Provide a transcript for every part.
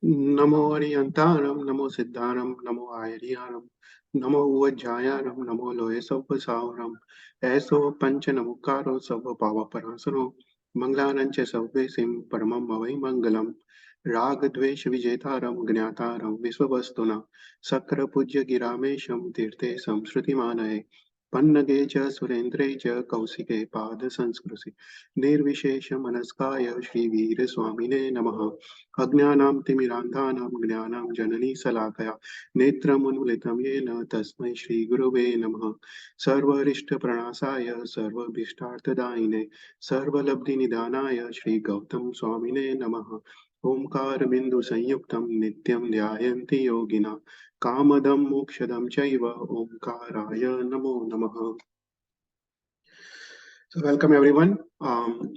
नमो हरियंतारम नमो सिद्धारम नमो आयरियारम नमो उवज्जायारम नमो लोये सव्व सावरम ऐसो पंच नमुकारो सव्व पाव परासरो मंगलानंच सव्वे सिम परमम अवै मंगलम राग द्वेष विजेतारम ज्ञातारम विश्ववस्तुना सक्र पूज्य गिरामेशम तीर्थे संस्कृति मानये पन्नगे च सुरेन्द्रे च कौशिके पाद संस्कृति निर्विशेष मनस्काय श्रीवीर स्वामिने नमः अज्ञानां तिमिरान्धानां ज्ञानां जननी शलाकया नेत्रमुन्मिलितं येन तस्मै श्रीगुरवे नमः सर्वरिष्टप्रणाशाय सर्वभीष्टार्थदायिने सर्वलब्धिनिधानाय श्रीगौतम स्वामिने नमः ओंकारबिन्दुसंयुक्तं नित्यं ध्यायन्ति योगिना कामदं मोक्षदं चैव ओंकाराय नमो नमः. So welcome everyone.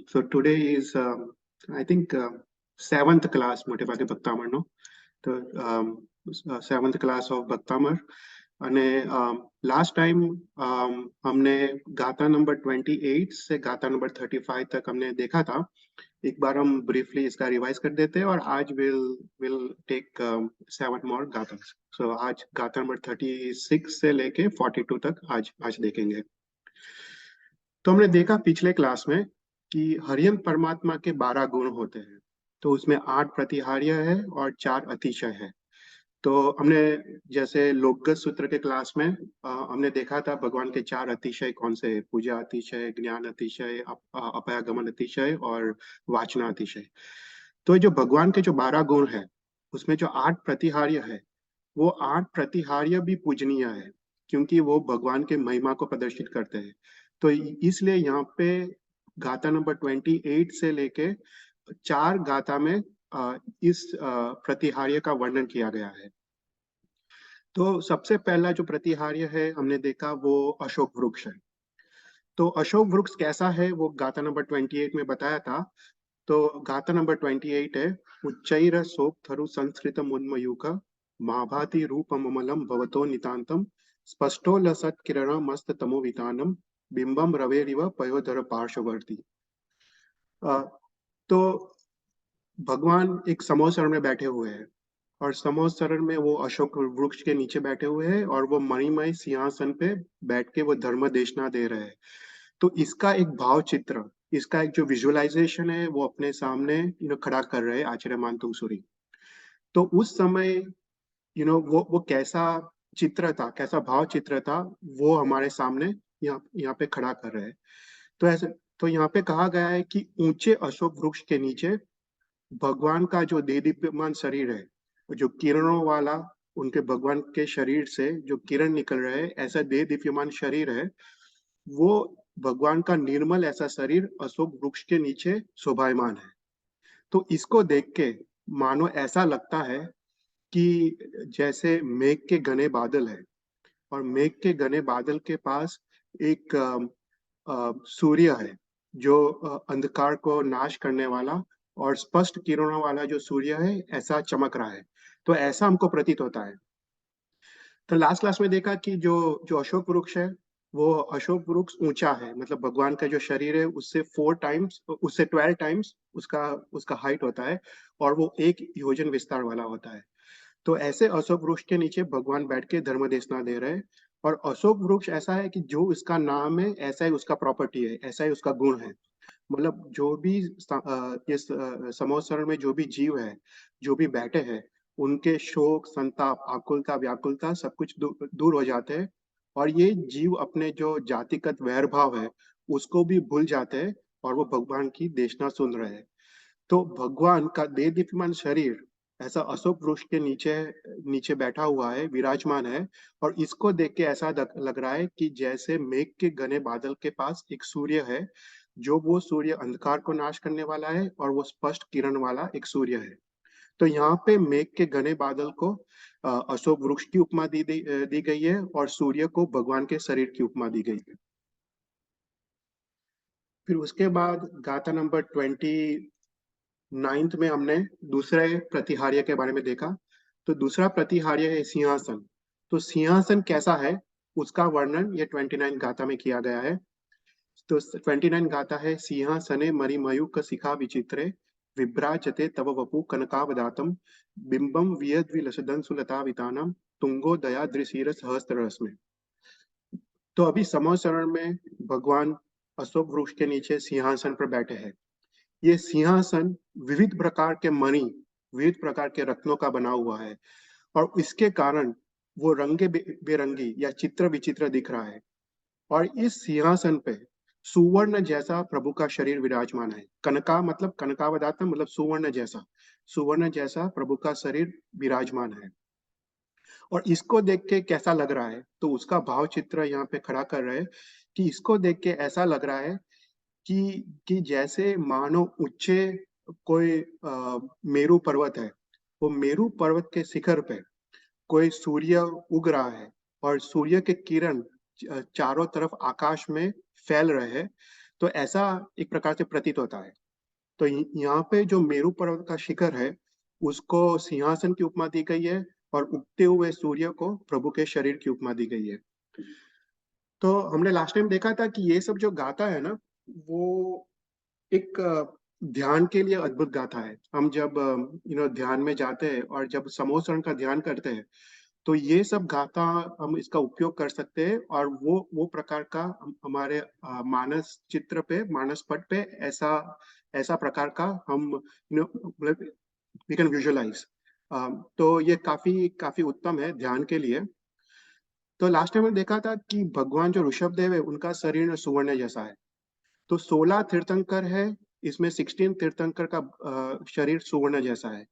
So today is I think seventh class मोटे भागे बत्तामर नो तो सेवन्थ क्लास ऑफ बत्तामर અને લાસ્ટ ટાઈમ हमने गाथा नंबर 28 से गाथा नंबर 35 तक हमने देखा था. एक बार हम ब्रीफली इसका रिवाइज कर देते हैं और आज विल विल टेक 7 more गाथा. सो आज गाथा नंबर 36 से लेके 42 तक आज देखेंगे. तो हमने देखा पिछले क्लास में कि हरियन परमात्मा के 12 गुण होते हैं. तो उसमें 8 प्रतिहार्य है और 4 अतिशय है. तो हमने जैसे लोकगत सूत्र के क्लास में हमने देखा था भगवान के 4 अतिशय कौन से, पूजा अतिशय, ज्ञान अतिशय, अपायागमन अतिशय और वाचना अतिशय. तो जो भगवान के जो 12 गुण है उसमें जो 8 प्रतिहार्य है वो 8 प्रतिहार्य भी पूजनीय है क्योंकि वो भगवान के महिमा को प्रदर्शित करते हैं. तो इसलिए यहाँ पे गाथा नंबर 28 से लेके 4 गाथा में इस प्रतिहार्य का वर्णन किया गया है. तो सबसे पहला जो प्रतिहार्य है हमने देखा वो अशोक वृक्ष है. तो अशोक वृक्ष कैसा है वो गाथा नंबर 28 में बताया था. तो गाथा नंबर 28 है उच्चैर शोक थरु संस्कृत उन्मयूक महाभाति रूपममलम भवतो नितांतम स्पष्टो लसत किरण मस्त तमो वितानम बिंबम रवेरिव पयोधर पार्श्ववर्ती. तो भगवान एक समोसरण में बैठे हुए हैं और समोसरण में वो अशोक वृक्ष के नीचे बैठे हुए हैं और वो मणिमय सिंहासन पे बैठ के वो धर्म देशना दे रहे हैं. तो इसका एक भाव चित्र, इसका एक जो विजुअलाइजेशन है वो अपने सामने खड़ा कर रहे हैं आचार्य मानतुंग सूरी. तो उस समय वो कैसा चित्र था, कैसा भाव चित्र था वो हमारे सामने यहाँ पे खड़ा कर रहे हैं. तो ऐसे तो यहाँ पे कहा गया है कि ऊंचे अशोक वृक्ष के नीचे भगवान का जो देदीप्यमान शरीर है, जो किरणों वाला, उनके भगवान के शरीर से जो किरण निकल रहे हैं ऐसा देदीप्यमान शरीर है, वो भगवान का निर्मल ऐसा शरीर अशोक वृक्ष के नीचे शोभायमान है. तो इसको देख के मानो ऐसा लगता है कि जैसे मेघ के घने बादल है और मेघ के घने बादल के पास एक सूर्य है जो अंधकार को नाश करने वाला और स्पष्ट किरणों वाला जो सूर्य है ऐसा चमक रहा है. तो ऐसा हमको प्रतीत होता है. तो लास्ट क्लास में देखा कि जो जो अशोक वृक्ष है वो अशोक वृक्ष ऊंचा है, मतलब भगवान का जो शरीर है उससे 4 टाइम्स, उससे 12 टाइम्स उसका उसका हाइट होता है और वो 1 योजन विस्तार वाला होता है. तो ऐसे अशोक वृक्ष के नीचे भगवान बैठ के धर्म देशना दे रहे हैं. और अशोक वृक्ष ऐसा है कि जो इसका नाम है ऐसा ही उसका प्रॉपर्टी है, ऐसा ही उसका गुण है. मतलब जो भी इस समोसरण में जो भी जीव है, जो भी बैठे हैं, उनके शोक, संताप, आकुलता, व्याकुलता सब कुछ दूर हो जाते हैं और ये जीव अपने जो जातिगत वैर भाव है उसको भी भूल जाते हैं और वो भगवान की देशना सुन रहे हैं. तो भगवान का देदीप्यमान शरीर ऐसा अशोक वृक्ष के नीचे नीचे बैठा हुआ है, विराजमान है. और इसको देख के ऐसा लग रहा है कि जैसे मेघ के घने बादल के पास एक सूर्य है, जो वो सूर्य अंधकार को नाश करने वाला है और वो स्पष्ट किरण वाला एक सूर्य है. तो यहाँ पे मेघ के घने बादल को अशोक वृक्ष की उपमा दी गई है और सूर्य को भगवान के शरीर की उपमा दी गई है. फिर उसके बाद गाथा नंबर 29 में हमने दूसरे प्रतिहार्य के बारे में देखा. तो दूसरा प्रतिहार्य है सिंहासन. तो सिंहासन कैसा है उसका वर्णन ये 29 गाथा में किया गया है. तो 29 गाथा है सिंहासने मणिमयूख शिखा विचित्रे विभ्राजते तव वपु कनकावदातम बिंबम वियद्विलसदन सुलतावितानम तुंगो दया दृशीर सहस्त्ररश्मि। तो अभी समो शरण में भगवान अशोक वृक्ष के नीचे सिंहासन पर बैठे हैं। ये सिंहासन विविध प्रकार के मणि, विविध प्रकार के रत्नों का बना हुआ है, और इसके कारण वो रंगे बेरंगी या चित्र विचित्र दिख रहा है। और इस सिंहासन पे सुवर्ण जैसा प्रभु का शरीर विराजमान है। कनका मतलब कनकावदाता मतलब सुवर्ण जैसा, सुवर्ण जैसा प्रभु का शरीर विराजमान है। और इसको देख के कैसा लग रहा है, तो उसका भाव चित्र यहाँ पे खड़ा कर रहे हैं कि इसको देख के ऐसा लग रहा है कि जैसे मानो ऊंचे कोई मेरू पर्वत है, वो मेरू पर्वत के शिखर पे कोई सूर्य उग रहा है, और सूर्य के किरण चारों तरफ आकाश में फैल रहे हैं। तो ऐसा एक प्रकार से प्रतीत होता है। तो यहाँ पे जो मेरू पर्वत का शिखर है, उसको सिंहासन की उपमा दी गई है, और उगते हुए सूर्य को प्रभु के शरीर की उपमा दी गई है। तो हमने लास्ट टाइम देखा था कि ये सब जो गाथा है ना, वो एक ध्यान के लिए अद्भुत गाथा है। हम जब ध्यान में जाते हैं और जब समोसरण का ध्यान करते हैं, तो ये सब गाथा हम इसका उपयोग कर सकते हैं, और वो प्रकार का हमारे मानस चित्र पे, मानस पट पे ऐसा ऐसा प्रकार का हम मतलब वी कैन विजुअलाइज। तो ये काफी काफी उत्तम है ध्यान के लिए। तो लास्ट टाइम हमने देखा था कि भगवान जो ऋषभ देव है, उनका शरीर सुवर्ण जैसा है। तो 16 तीर्थंकर है, इसमें 16 तीर्थंकर का शरीर सुवर्ण जैसा है।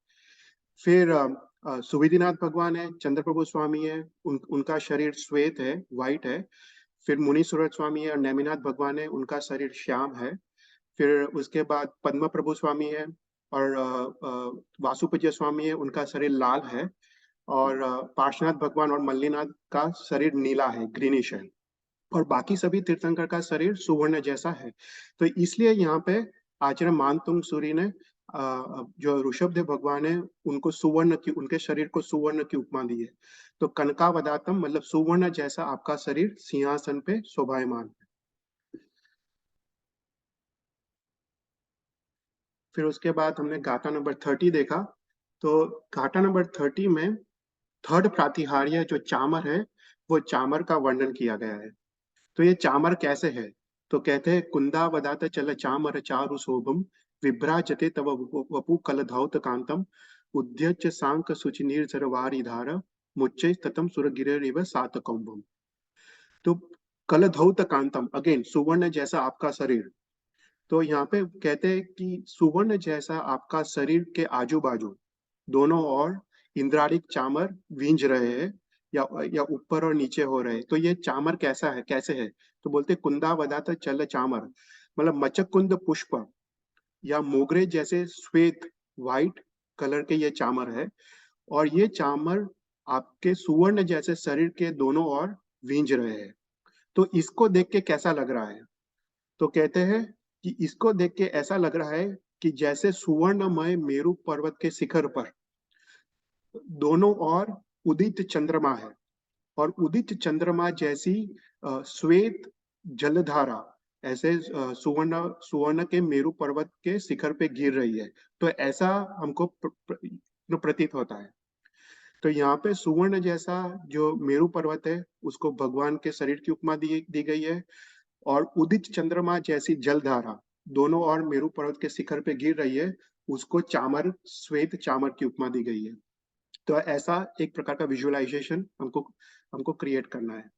फिर सुविधिनाथ भगवान है, चंद्रप्रभु स्वामी है, उनका शरीर श्वेत है, व्हाइट है। फिर मुनि सूरत स्वामी है और नेमिनाथ भगवान है, उनका शरीर श्याम है। फिर उसके बाद पद्म प्रभु स्वामी है, और वासुपूज्य स्वामी है, उनका शरीर लाल है। और पार्श्वनाथ भगवान और मल्लीनाथ का शरीर नीला है, ग्रीनिश है। और बाकी सभी तीर्थंकर का शरीर सुवर्ण जैसा है। तो इसलिए यहाँ पे आचार्य मानतुंग सूरी ने जो ऋषभदेव भगवान है, उनको सुवर्ण की, उनके शरीर को सुवर्ण की उपमा दी है। तो कनकावदातम मतलब सुवर्ण जैसा आपका शरीर सिंहासन पे शोभायमान है। फिर उसके बाद हमने गाथा नंबर 30 देखा। तो गाथा नंबर 30 में थर्ड प्रातिहार्य जो चामर है, वो चामर का वर्णन किया गया है। तो ये चामर कैसे है, तो कहते हैं कुंदा वदात चल चामर चारु शोभम विभ्राजते तव वपु कलधौत कांतम उद्यच सांक सुचि निर्जर वारी धार मुच्चै ततम सुरगिरिव सात कौम्भम। तो कलधौत कांतम, अगेन सुवर्ण जैसा आपका शरीर। तो यहाँ पे कहते हैं कि सुवर्ण जैसा आपका शरीर के आजू बाजू दोनों ओर इंद्रारिक चामर विंज रहे हैं, या ऊपर और नीचे हो रहे हैं। तो ये चामर कैसा है, कैसे है, तो बोलते कुंदा वदात चल चामर मतलब मचकुंद पुष्प या मोगरे जैसे श्वेत, व्हाइट कलर के ये चामर है। और ये चामर आपके सुवर्ण जैसे शरीर के दोनों ओर विंज रहे हैं। तो इसको देख के कैसा लग रहा है, तो कहते हैं कि इसको देख के ऐसा लग रहा है कि जैसे सुवर्णमय मेरू पर्वत के शिखर पर दोनों ओर उदित चंद्रमा है, और उदित चंद्रमा जैसी श्वेत जलधारा ऐसे सुवर्ण सुवर्ण के मेरू पर्वत के शिखर पे गिर रही है। तो ऐसा हमको प्रतीत होता है। तो यहाँ पे सुवर्ण जैसा जो मेरू पर्वत है, उसको भगवान के शरीर की उपमा दी गई है। और उदित चंद्रमा जैसी जलधारा दोनों ओर मेरू पर्वत के शिखर पे गिर रही है, उसको चामर, श्वेत चामर की उपमा दी गई है। तो ऐसा एक प्रकार का विजुअलाइजेशन हमको हमको क्रिएट करना है।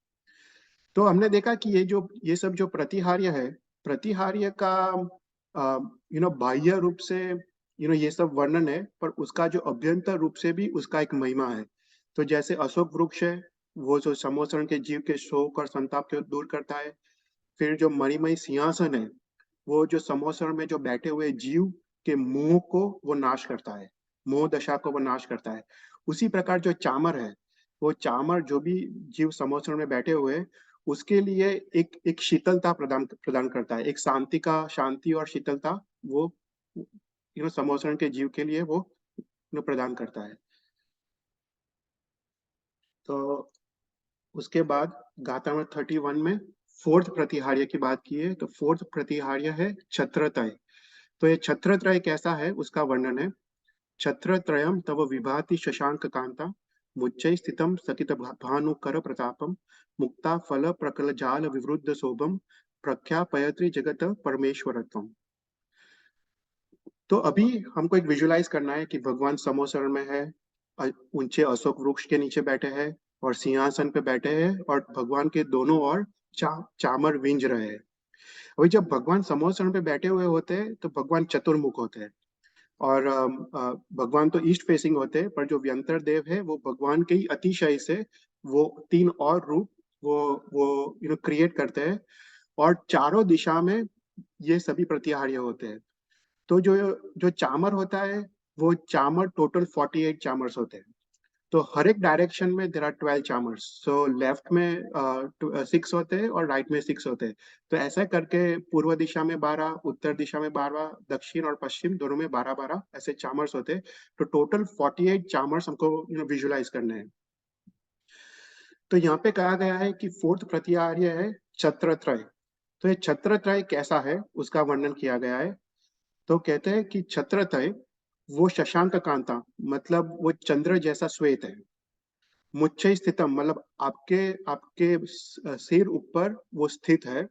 तो हमने देखा कि ये सब जो प्रतिहार्य है, प्रतिहार्य का बाह्य रूप से ये सब वर्णन है, पर उसका जो अभ्यंतर रूप से भी उसका एक महिमा है। तो जैसे अशोक वृक्ष है, वो जो समोसरण के जीव के शोक और संताप को दूर करता है। फिर जो मणिमय सिंहासन है, वो जो समोसरण में जो बैठे हुए जीव के मोह को वो नाश करता है, मोह दशा को वो नाश करता है। उसी प्रकार जो चामर है, वो चामर जो भी जीव समोसरण में बैठे हुए हैं, उसके लिए एक एक शीतलता प्रदान प्रदान करता है, एक शांति और शीतलता वो समोसरण के जीव के लिए वो प्रदान करता है। तो उसके बाद गाथा नंबर 31 में फोर्थ प्रतिहार्य की बात की है। तो फोर्थ प्रतिहार्य है छत्रतय। तो ये छत्रत्रय कैसा है उसका वर्णन है। छत्रत्रयम् तव विभाति शशांक कांता, मुच्चै स्थितं सकित भानुकर प्रतापम, मुक्ता फल प्रकल जाल विवृद्ध शोभम, प्रख्यापयत्री जगत परमेश्वरत्वम। तो अभी हमको एक विजुलाइज करना है कि भगवान समोसरण में है, ऊंचे अशोक वृक्ष के नीचे बैठे हैं और सिंहासन पे बैठे हैं, और भगवान के दोनों ओर चामर विंज रहे हैं। अभी जब भगवान समोसरण पे बैठे हुए होते हैं तो भगवान चतुर्मुख होते हैं, और भगवान तो ईस्ट फेसिंग होते हैं, पर जो व्यंतर देव है वो भगवान के ही अतिशय से वो तीन और रूप वो वो क्रिएट करते हैं, और चारों दिशा में ये सभी प्रतिहार्य होते हैं। तो जो जो चामर होता है, वो चामर टोटल 48 चामर्स होते हैं। तो हर एक डायरेक्शन में there are 12 chambers. So left में 6 होते हैं और राइट में 6 होते हैं। तो ऐसा करके पूर्व दिशा में 12, उत्तर दिशा में 12, दक्षिण और पश्चिम दोनों में 12-12 ऐसे चामर्स होते हैं। तो टोटल 48 चामर्स हमको विजुलाइज करने हैं। तो यहाँ पे कहा गया है कि फोर्थ प्रतिहार्य है छत्रत्रय। तो ये छत्रत्रय कैसा है उसका वर्णन किया गया है। तो कहते हैं कि छत्रत्रय वो शशांक कांता, मतलब वो चंद्र जैसा श्वेत है। मुच्च स्थितम, मतलब आपके आपके सिर ऊपर वो स्थित है।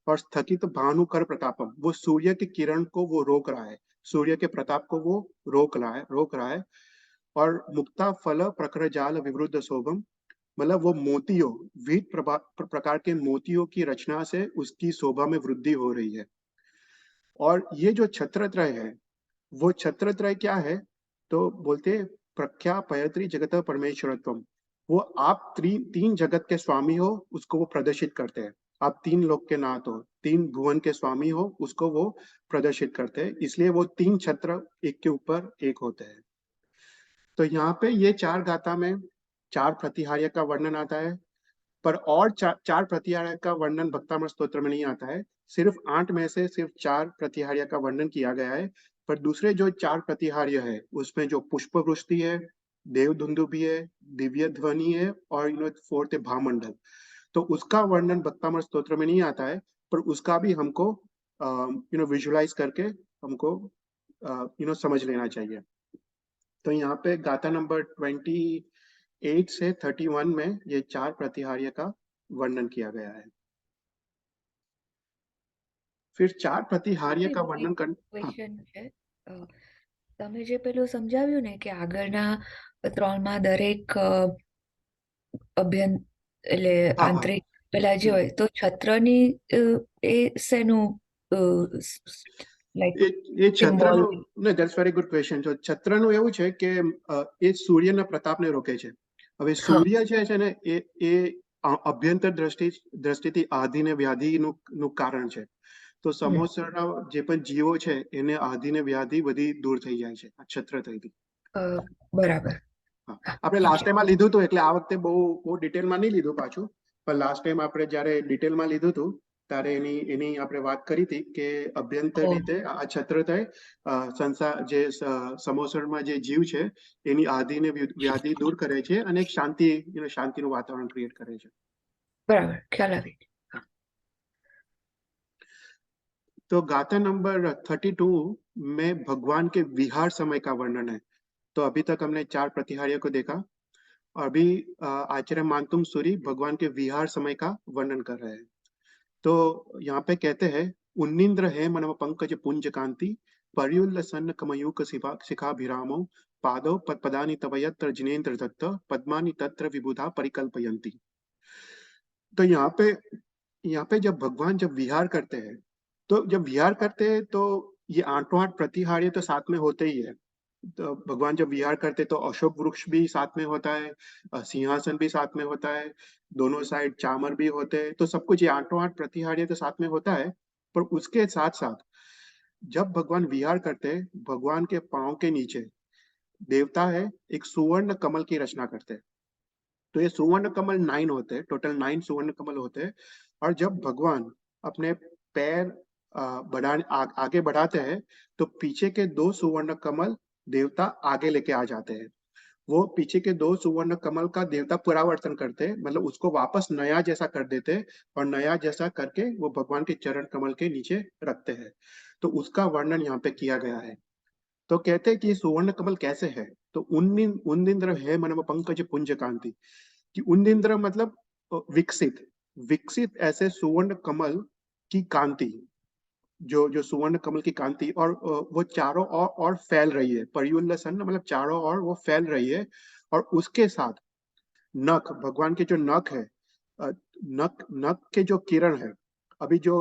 और स्थगित भानुकर प्रतापम, वो सूर्य की किरण को वो रोक रहा है, सूर्य के प्रताप को वो रोक रहा है। और मुक्ता फल प्रकर जाल विवृद्ध शोभम, मतलब वो मोतियों, विविध प्रकार के मोतियों की रचना से उसकी शोभा में वृद्धि हो रही है। और ये जो छत्रत्रय है, वो छत्रत्रय क्या है, तो बोलते प्रख्या पयत्री जगत परमेश्वरत्वम। वो आप तीन जगत के स्वामी हो उसको वो प्रदर्शित करते हैं। आप तीन लोक के नाथ हो, तीन भुवन के स्वामी हो उसको वो प्रदर्शित करते हैं, इसलिए वो तीन छत्र एक के ऊपर एक होते हैं। तो यहाँ पे ये चार गाथा में चार प्रतिहार्य का वर्णन आता है, पर और चार प्रतिहार्य का वर्णन भक्तामृत स्तोत्र में नहीं आता है। सिर्फ 8 में से सिर्फ 4 प्रतिहार्य का वर्णन किया गया है। पर दूसरे जो 4 प्रतिहार्य है उसमें जो पुष्प वृष्टि है, देवधुंदुभि है, दिव्य ध्वनि है, और फोर्थ है भामंडल। तो उसका वर्णन भक्तामृत स्तोत्र में नहीं आता है, पर उसका भी हमको विजुलाइज करके हमको समझ लेना चाहिए। तो यहाँ पे गाथा नंबर 28 से 31 में ये चार प्रतिहार्य का वर्णन किया गया है। फिर चार प्रतिहार्य का વર્ણન કર ક્વેશ્ચન છે. તમે જે પેલું સમજાવ્યું ને કે આગળના ત્રણમાં દરેક અભ્યંત એટલે હા હા આંતરિક પેલા જે હોય તો છત્રની એ શેનું લાઈક એ સિમ્બોલ. છત્રનું ને ધેટ્સ વેરી ગુડ ક્વેશ્ચન. તો છત્રનું એવું છે કે એ સૂર્યના પ્રતાપને રોકે છે. હવે હા. સૂર્ય છે ને એ અભ્યંતર દ્રષ્ટિથી આધિ ને વ્યાધિનું કારણ છે. તો સમોસરના જે પણ જીવો છે એને આધિ ને વ્યાધિ બધી દૂર થઈ જાય છે આ છત્ર થઈથી. બરાબર. હા, આપણે લાસ્ટ ટાઈમમાં લીધું હતું એટલે આ વખતે બહુ ડિટેલમાં નહીં લીધું પાછું. પણ લાસ્ટ ટાઈમ આપણે જ્યારે ડિટેલમાં લીધું હતું ત્યારે એની આપણે વાત કરી હતી કે અભ્યંતર રીતે આ છત્રતય સંસાર જે સમોસરમાં જે જીવ છે એની આધિ ને વ્યાધિ દૂર કરે છે અને એક શાંતિનું વાતાવરણ ક્રિએટ કરે છે. બરાબર, ખ્યાલ આવી. तो गाथा नंबर 32 में भगवान के विहार समय का वर्णन है। तो अभी तक हमने चार प्रतिहार्यों को देखा। अभी आचार्य मानतुम सूरी भगवान के विहार समय का वर्णन कर रहे हैं। तो यहाँ पे कहते हैं, उन्निंद्र है मनम पंकज पुंज कांति, पर्युल्ल सन्न कमयूक शिखाभिरामो, पादौ पदानि तव यत्र जिनेन्द्र दत्त, पद्मानि तत्र विबुधा परिकल्पयन्ति। तो यहाँ पे जब विहार करते हैं, तो जब विहार करते हैं तो ये आठों आठ प्रतिहार्य तो साथ में होते ही है। तो भगवान जब विहार करते तो अशोक वृक्ष भी साथ में होता है, सिंहासन भी साथ में होता है, दोनों साइड चामर भी होते हैं, तो सब कुछ ये आठों आठ प्रतिहार्य तो साथ में होता है। पर उसके साथ साथ जब भगवान विहार करते हैं, भगवान के पांव के नीचे देवता है एक सुवर्ण कमल की रचना करते हैं। तो ये सुवर्ण कमल 9 होते हैं, टोटल 9 सुवर्ण कमल होते हैं। और जब भगवान अपने पैर आगे बढ़ाते हैं तो पीछे के 2 सुवर्ण कमल देवता आगे लेके आ जाते हैं। वो पीछे के दो सुवर्ण कमल का देवता परावर्तन करते, मतलब उसको वापस नया जैसा कर देते, और नया जैसा करके वो भगवान के चरण कमल के नीचे रखते हैं। तो उसका वर्णन यहाँ पे किया गया है। तो कहते हैं कि ये सुवर्ण कमल कैसे है। तो उन्निंद्र है मन पंकज पुंज कांति, कि उन्निंद्र मतलब विकसित, विकसित ऐसे सुवर्ण कमल की कांति, जो जो सुवर्ण कमल की कांति, और वो चारों और फैल रही है, पर्युल्लसन मतलब चारों ओर वो फैल रही है। और उसके साथ नख, भगवान के जो नख है, नख नख के जो किरण है, अभी जो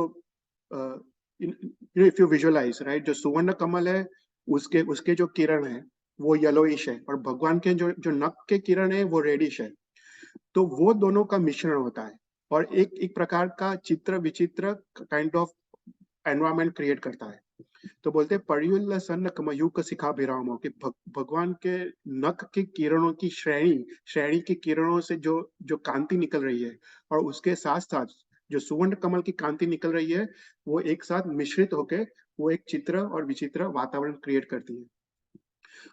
इफ यू विजुअलाइज राइट, जो सुवर्ण कमल है उसके उसके जो किरण है वो येलोइश है, और भगवान के जो जो नख के किरण है वो रेडिश है। तो वो दोनों का मिश्रण होता है, और एक एक प्रकार का चित्र विचित्र काइंड ऑफ एनवायरमेंट क्रिएट करता है। तो बोलते हैं पर्युल्लसन कमयूक शिखाभिरामो, कि भगवान के नख के किरणों की श्रेणी, श्रेणी की किरणों से जो जो कांति निकल रही है, और उसके साथ साथ जो सुवर्ण कमल की कांति निकल रही है, वो एक साथ मिश्रित होके वो एक चित्र और विचित्र वातावरण क्रिएट करती है।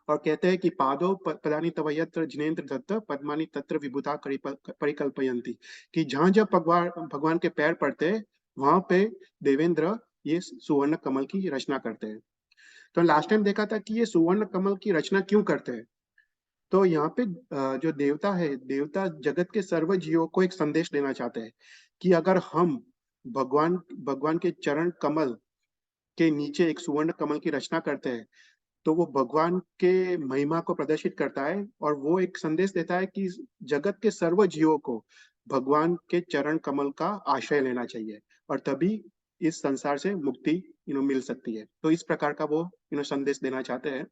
और कहते हैं कि पादो पदानी तव यत्र जिनेन्द्र दत्त पद्मानी तत्र विभुता परिकल्पयंती, कि जहां जब भगवान भगवान के पैर पड़ते हैं वहां पे देवेंद्र ये सुवर्ण कमल की रचना करते हैं। तो लास्ट टाइम देखा था कि ये सुवर्ण कमल की रचना क्यों करते हैं। तो यहाँ पे जो देवता है, देवता जगत के सर्व जीवों को एक संदेश देना चाहते हैं कि अगर हम भगवान भगवान के चरण कमल के नीचे एक सुवर्ण कमल की रचना करते हैं, तो वो भगवान के महिमा को प्रदर्शित करता है, और वो एक संदेश देता है कि जगत के सर्व जीवों को भगवान के चरण कमल का आश्रय लेना चाहिए, और तभी इस संसार से मुक्ति मिल सकती है। तो इस प्रकार का वो संदेश देना चाहते हैं।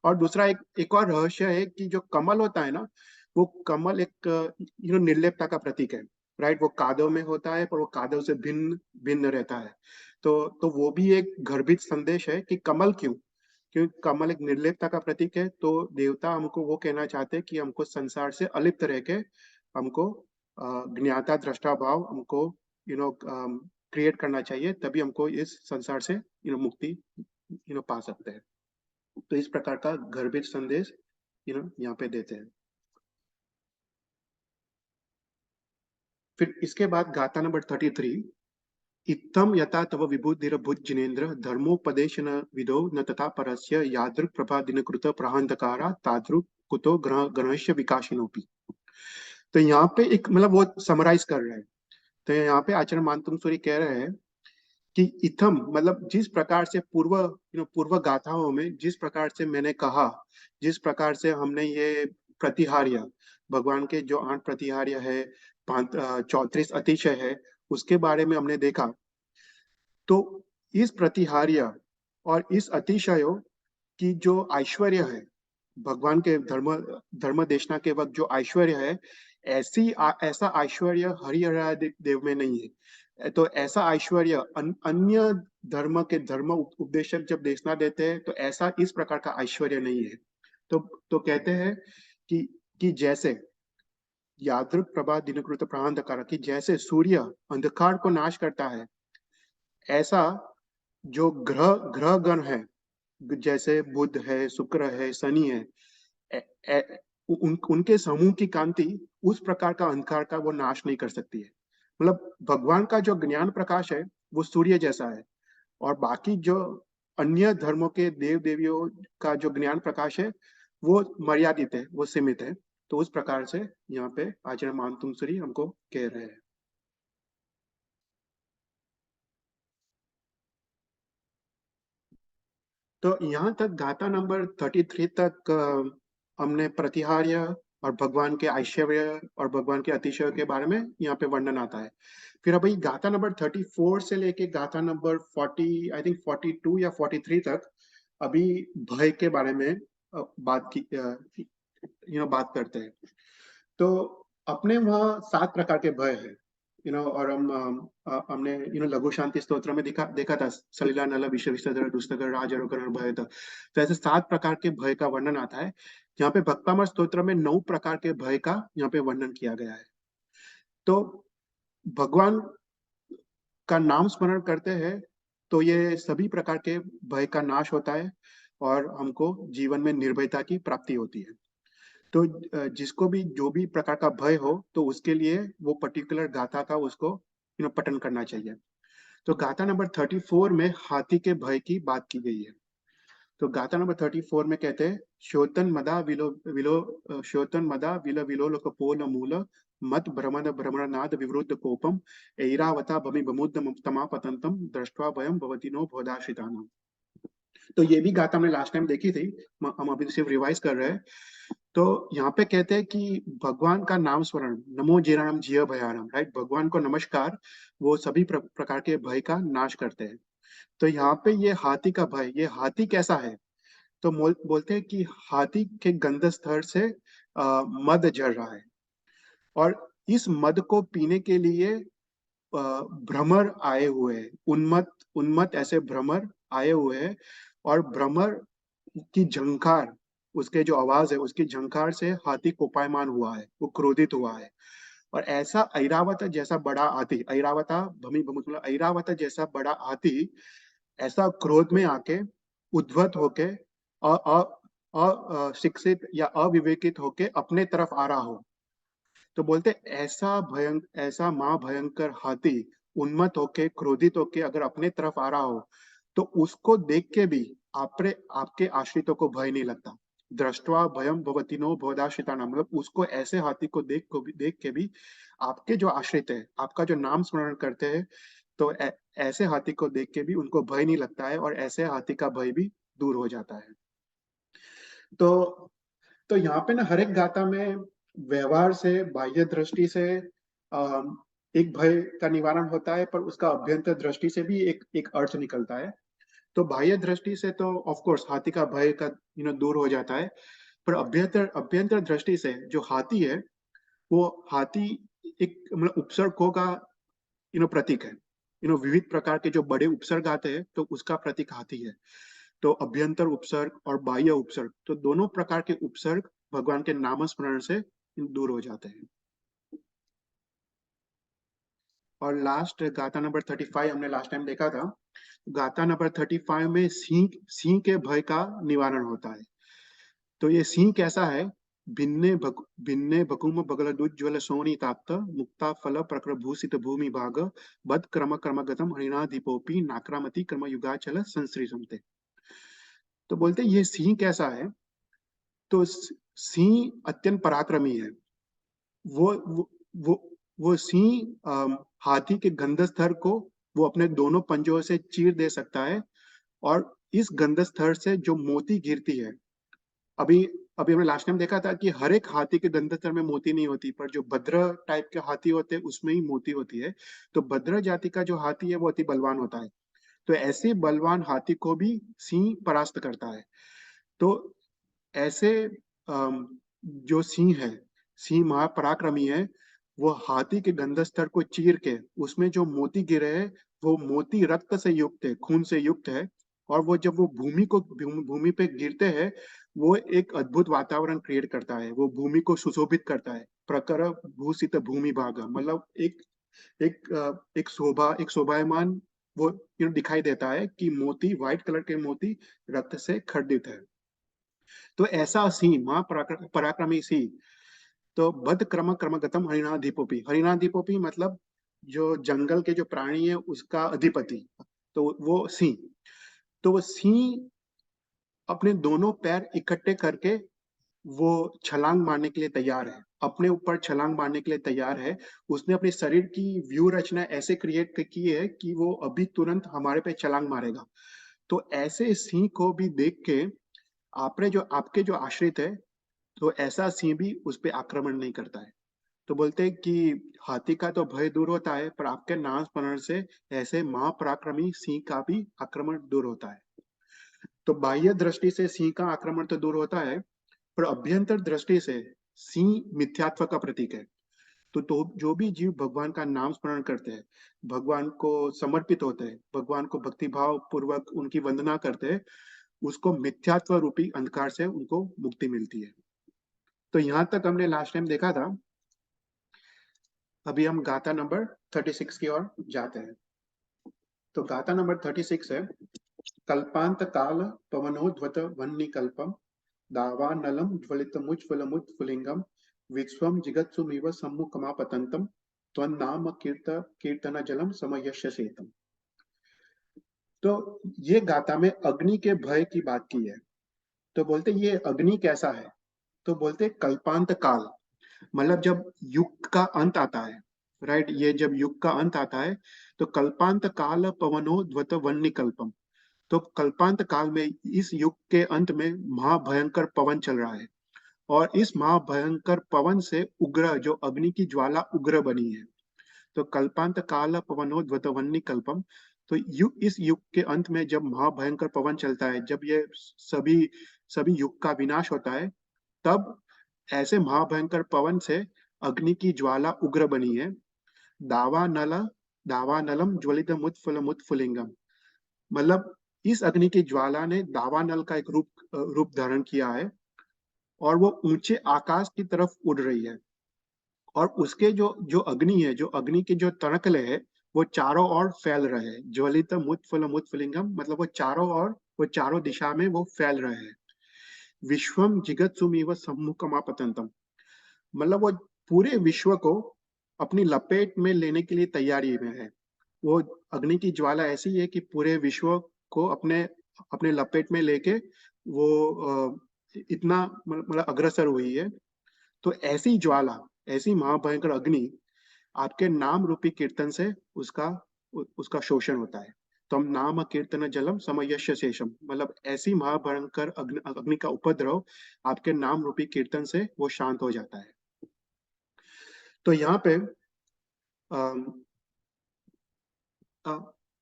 और दूसरा एक एक और रहस्य है कि जो कमल होता है ना, वो कमल एक निर्लेपता का प्रतीक है, राइट। वो कादव में होता है, पर वो कादव से भिन्न भिन्न रहता है। तो वो भी एक गर्भित संदेश है कि कमल क्यों, क्योंकि कमल एक निर्लेपता का प्रतीक है। तो देवता हमको वो कहना चाहते हैं कि हमको संसार से अलिप्त रह के हमको ज्ञाता दृष्टा भाव हमको क्रिएट करना चाहिए, तभी हमको इस संसार से मुक्ति पा सकते हैं। तो इस प्रकार का गर्भित संदेश यहाँ पे देते हैं। फिर इसके बाद गाथा नंबर 33, इत्थम यथा तव विभुधिर भुज धर्मोपदेश न विदो न तथा परस्य यादृक प्रभा दिनकृत प्रहांधकारा तादृक कुतो गणस्य विकाशिनोपि। तो यहाँ पे एक मतलब वो समराइज कर रहे हैं। तो यहाँ पे आचार्य मानतुंग कह रहे हैं कि इथम मतलब जिस प्रकार से पूर्व पूर्व गाथाओं में जिस प्रकार से मैंने कहा, जिस प्रकार से हमने ये प्रतिहार्य, भगवान के जो 8 प्रतिहार्य है, 34 अतिशय है, उसके बारे में हमने देखा। तो इस प्रतिहार्य और इस अतिशयों की जो ऐश्वर्य है, भगवान के धर्म धर्म देशना के वक्त जो ऐश्वर्य है, ऐसा ऐश्वर्य हरिहर देव में नहीं है। तो ऐसा ऐश्वर्य अन्य धर्म के धर्म उपदेशक जब देशना देते हैं, तो ऐसा इस प्रकार का ऐश्वर्य नहीं है। तो तो कहते हैं कि जैसे यादृक प्रभा दिनकृत प्रहांधकार, कि जैसे सूर्य अंधकार को नाश करता है, ऐसा जो ग्रह ग्रह गण है, जैसे बुध है, शुक्र है, शनि है, ए, ए, उनके समूह की कांति उस प्रकार का अंधकार का वो नाश नहीं कर सकती है। मतलब भगवान का जो ज्ञान प्रकाश है वो सूर्य जैसा है, और बाकी जो अन्य धर्मों के देव देवियों का जो ज्ञान प्रकाश है वो मर्यादित है, वो सीमित है। तो उस प्रकार से यहाँ पे आचार्य मानतुंग हमको कह रहे हैं। तो यहाँ तक गाथा नंबर 33 तक हमने प्रतिहार्य और भगवान के ऐश्वर्य और भगवान के अतिशय के बारे में यहाँ पे वर्णन आता है। फिर अभी गाथा नंबर 34 से लेके गाथा नंबर 40, आई थिंक 42 या 43 तक अभी भय के बारे में बात की बात करते हैं। तो अपने वहाँ 7 प्रकार के भय है, और हम हमने लघु शांति स्तोत्र में देखा था, सलिला नल विश्व विश्वधर दुस्तकर राज अरोगण भय था। तो ऐसे 7 प्रकार के भय का वर्णन आता है। यहाँ पे भक्तामर स्तोत्र में 9 प्रकार के भय का यहाँ पे वर्णन किया गया है। तो भगवान का नाम स्मरण करते हैं तो ये सभी प्रकार के भय का नाश होता है, और हमको जीवन में निर्भयता की प्राप्ति होती है। तो जिसको भी जो भी प्रकार का भय हो तो उसके लिए वो पर्टिकुलर गाथा का उसको पठन करना चाहिए। तो गाथा नंबर 34 में हाथी के भय की बात की गई है। तो गाथा नंबर 34 में कहते हैं, श्योतन मदा विलो विलो श्योतन मदा विल विलोलक पोल मूल मत भ्रमण भ्रमणनाद विवृद्ध कोपम ऐरावता भमि बमुद्ध तमापतंतम दृष्ट्वा भयम भवतिनो भोदाश्रितानाम। तो ये भी गाथा हमने लास्ट टाइम देखी थी, हम अभी सिर्फ रिवाइज कर रहे हैं। तो यहाँ पे कहते हैं कि भगवान का नाम स्मरण, नमो जीराणम जिय भयानम, राइट, भगवान को नमस्कार, वो सभी प्रकार के भय का नाश करते हैं। तो यहाँ पे ये हाथी का भय, ये हाथी कैसा है? तो बोलते हैं कि हाथी के गंध स्थल से मद झड़ रहा है, और इस मद को पीने के लिए भ्रमर आए हुए हैं, उन्मत्त उन्मत्त ऐसे भ्रमर आए हुए हैं, और भ्रमर की झंकार, उसके जो आवाज है उसकी झंकार से हाथी कोपायमान हुआ है, वो क्रोधित हुआ है। और ऐसा ऐरावत जैसा बड़ा हाथी, ऐरावता भूमि भूमि ऐरावत जैसा बड़ा हाथी ऐसा क्रोध में आके, उद्धत होके, अशिक्षित या अविवेकित होके अपने तरफ आ रहा हो, तो बोलते ऐसा महाभयंकर हाथी उन्मत्त होके क्रोधित होके अगर अपने तरफ आ रहा हो, तो उसको देख के भी आपके आश्रितों को भय नहीं लगता। दृष्टवा भयम भवतिनो भवदाश्रितानाम, मतलब उसको ऐसे हाथी को देख के भी आपके जो आश्रित है, आपका जो नाम स्मरण करते हैं, तो ऐसे हाथी को देख के भी उनको भय नहीं लगता है, और ऐसे हाथी का भय भी दूर हो जाता है। तो यहाँ पे ना हर एक गाथा में व्यवहार से, बाह्य दृष्टि से एक भय का निवारण होता है, पर उसका अभ्यंतर दृष्टि से भी एक एक अर्थ निकलता है। तो बाह्य दृष्टि से तो ऑफ कोर्स हाथी का भय का दूर हो जाता है, पर अभ्यंतर अभ्यंतर दृष्टि से जो हाथी है, वो हाथी एक मतलब उपसर्गों का प्रतीक है। विविध प्रकार के जो बड़े उपसर्ग आते हैं, तो उसका प्रतीक हाथी है। तो अभ्यंतर उपसर्ग और बाह्य उपसर्ग, तो दोनों प्रकार के उपसर्ग भगवान के नाम स्मरण से दूर हो जाते हैं। और लास्ट गाथा नंबर 35 हमने लास्ट टाइम देखा था। गाथा नंबर 35 में सिंह सिंह के भय का निवारण होता है। तो ये सिंह कैसा है? भिन्ने भकुम बगल दुज्ज्वल सोनी ताप्त मुक्ता फल प्रकृभूषित भूमि भाग बद क्रम क्रमगतम हरिणाधिपोपी नाक्रामति क्रम युगाचल संसृजमते। तो बोलते हैं, ये सिंह कैसा है? तो सिंह अत्यंत पराक्रमी है। वो वो वो वो सिंह हाथी के गंधस्थर को वो अपने दोनों पंजों से चीर दे सकता है, और इस गंधस्थर से जो मोती गिरती है, अभी अभी हमने लास्ट टाइम देखा था कि हर एक हाथी के गंधस्थर में मोती नहीं होती, पर जो भद्र टाइप के हाथी होते हैं उसमें ही मोती होती है। तो भद्र जाति का जो हाथी है वो अति बलवान होता है। तो ऐसे बलवान हाथी को भी सिंह परास्त करता है। तो ऐसे जो सिंह है, सिंह महापराक्रमी है, वो हाथी के गंधस्तर को चीर के उसमें जो मोती गिरे हैं, वो मोती रक्त से युक्त है, खून से युक्त है। और वो जब वो भूमि पे गिरते हैं, वो एक अद्भुत वातावरण क्रिएट करता है, वो भूमि को सुशोभित करता है। प्रकर भूषित भूमि भागा, मतलब एक शोभायमान वो दिखाई देता है कि मोती, व्हाइट कलर के मोती रक्त से खंडित है। तो ऐसा सिंह, पराक्रमी सिंह। तो बद क्रम क्रमगतम हरिणाधिपोपी, हरिणाधिपोपी मतलब जो जंगल के जो प्राणी है उसका अधिपति, तो वो सिंह। तो वो सिंह अपने दोनों पैर इकट्ठे करके वो छलांग मारने के लिए तैयार है, अपने ऊपर छलांग मारने के लिए तैयार है। उसने अपने शरीर की व्यू रचना ऐसे क्रिएट की है कि वो अभी तुरंत हमारे पे छलांग मारेगा। तो ऐसे सिंह को भी देख के आपके जो आश्रित है, तो ऐसा सिंह भी उस पे आक्रमण नहीं करता है। तो बोलते हैं कि हाथी का तो भय दूर होता है, पर आपके नाम स्मरण से ऐसे महापराक्रमी सिंह का भी आक्रमण दूर होता है। तो बाह्य दृष्टि से सिंह का आक्रमण तो दूर होता है, पर अभ्यंतर दृष्टि से सिंह मिथ्यात्व का प्रतीक है। तो जो भी जीव भगवान का नाम स्मरण करते हैं, भगवान को समर्पित होते हैं, भगवान को भक्तिभाव पूर्वक उनकी वंदना करते हैं, उसको मिथ्यात्व रूपी अंधकार से उनको मुक्ति मिलती है। तो यहाँ तक हमने लास्ट टाइम देखा था। अभी हम गाथा नंबर 36 की ओर जाते हैं। तो गाथा नंबर 36 है, कल्पांत काल पवनोध्वत वन्नी कल्पम दावानलम ज्वलितमुज्ज्वलमुत्फुल्लिंगम विश्वम जिगत्सुमिव सम्मुखमापतंतम त्वन्नाम कीर्तन जलम समयस्य सेतम। तो ये गाथा में अग्नि के भय की बात की है। तो बोलते ये अग्नि कैसा है? तो बोलते कल्पांत काल, मतलब जब युग का अंत आता है, राइट, ये जब युग का अंत आता है तो कल्पांत काल पवनो ध्वत वन्य कल्पम। तो कल्पांत काल में, इस युग के अंत में महाभयंकर पवन चल रहा है, और इस महाभयंकर पवन से उग्र, जो अग्नि की ज्वाला उग्र बनी है। तो कल्पांत काल पवनो ध्वत वन्य कल्पम। तो इस युग के अंत में जब महाभयंकर पवन चलता है, जब ये सभी सभी युग का विनाश होता है, तब ऐसे महाभयंकर पवन से अग्नि की ज्वाला उग्र बनी है। दावानल दावानलम ज्वलित मुत्फुल्लिंगम, मतलब इस अग्नि की ज्वाला ने दावानल का एक रूप धारण किया है, और वो ऊंचे आकाश की तरफ उड़ रही है। और उसके जो जो अग्नि है, जो अग्नि के जो तणकले है, वो चारों ओर फैल रहे हैं। ज्वलित मुत्फुल्लिंगम, मतलब वो चारों ओर, वो चारों दिशा में वो फैल रहे हैं। विश्वम जिगत्सुमिव सम्मुखमापतंतम, मतलब वो पूरे विश्व को अपनी लपेट में लेने के लिए तैयारी में है। वो अग्नि की ज्वाला ऐसी है कि पूरे विश्व को अपने अपने लपेट में लेके वो इतना मतलब अग्रसर हुई है। तो ऐसी ज्वाला, ऐसी महाभयंकर अग्नि, आपके नाम रूपी कीर्तन से उसका उसका शोषण होता है। तो हम नाम कीर्तन जलम समयस्य शेषम, मतलब ऐसी महाभयंकर अग्नि का उपद्रव आपके नाम रूपी कीर्तन से वो शांत हो जाता है। तो यहाँ पे अम,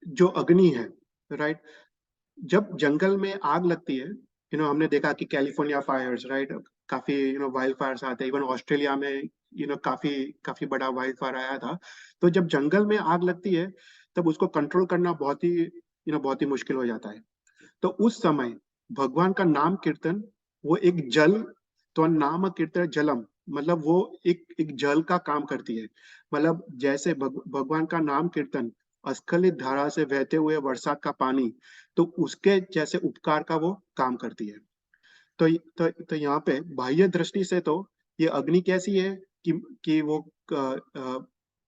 जो अग्नि है, राइट, जब जंगल में आग लगती है, हमने देखा कि कैलिफोर्निया फायर्स, राइट, काफी वाइल्ड फायर्स आते हैं। इवन ऑस्ट्रेलिया में काफी काफी बड़ा वाइल्ड फायर आया था। तो जब जंगल में आग लगती है, तब उसको कंट्रोल करना बहुत ही मुश्किल हो जाता है। तो उस समय भगवान का नाम कीर्तन, वो एक जल, तो नाम कीर्तन जलम, मतलब वो एक जल का काम करती है। मतलब जैसे भगवान का नाम कीर्तन अस्खलित धारा से बहते हुए बरसात का पानी, तो उसके जैसे उपकार का वो काम करती है। तो यहाँ पे बाह्य दृष्टि से तो ये अग्नि कैसी है कि वो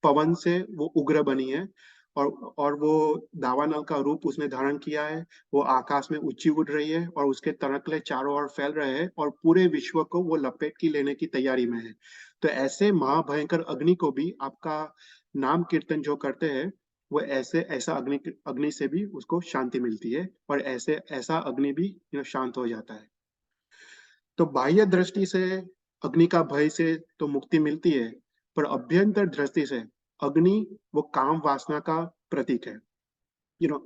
पवन से वो उग्र बनी है, और वो दावानल का रूप उसने धारण किया है। वो आकाश में ऊंची उड़ रही है, और उसके तणखले चारों ओर फैल रहे हैं, और पूरे विश्व को वो लपेट की लेने की तैयारी में है। तो ऐसे महाभयंकर अग्नि को भी आपका नाम कीर्तन जो करते हैं, वो ऐसा अग्नि से भी उसको शांति मिलती है, और ऐसा अग्नि भी शांत हो जाता है। तो बाह्य दृष्टि से अग्नि का भय से तो मुक्ति मिलती है, पर अभ्यंतर दृष्टि से अग्नि वो काम वासना का प्रतीक है।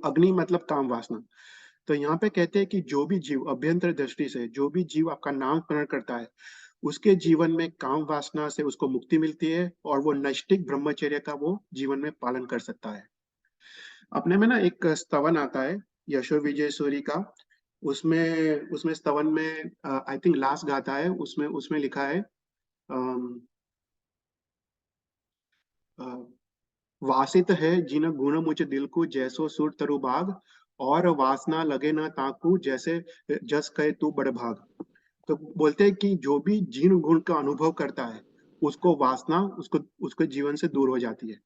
अग्नि मतलब काम वासना। तो यहाँ पे कहते हैं कि जो भी जीव अभ्यंतर दृष्टि से, जो भी जीव आपका नाम स्मरण करता है, उसके जीवन में काम वासना से उसको मुक्ति मिलती है, और वो नैष्ठिक ब्रह्मचर्य का वो जीवन में पालन कर सकता है। अपने में ना एक स्तवन आता है यशो विजय सूरी का। उसमें उसमें स्तवन में आई थिंक लास्ट गाथा है, उसमें उसमें लिखा है, अम, अ, वासित है जिन गुण मुझ दिल को जैसो सुर तरु बाग, और वासना लगे ना ताकू जैसे जस कहे तू बड़ भाग। तो बोलते हैं कि जो भी जिन गुण का अनुभव करता है, उसको वासना उसको उसके जीवन से दूर हो जाती है।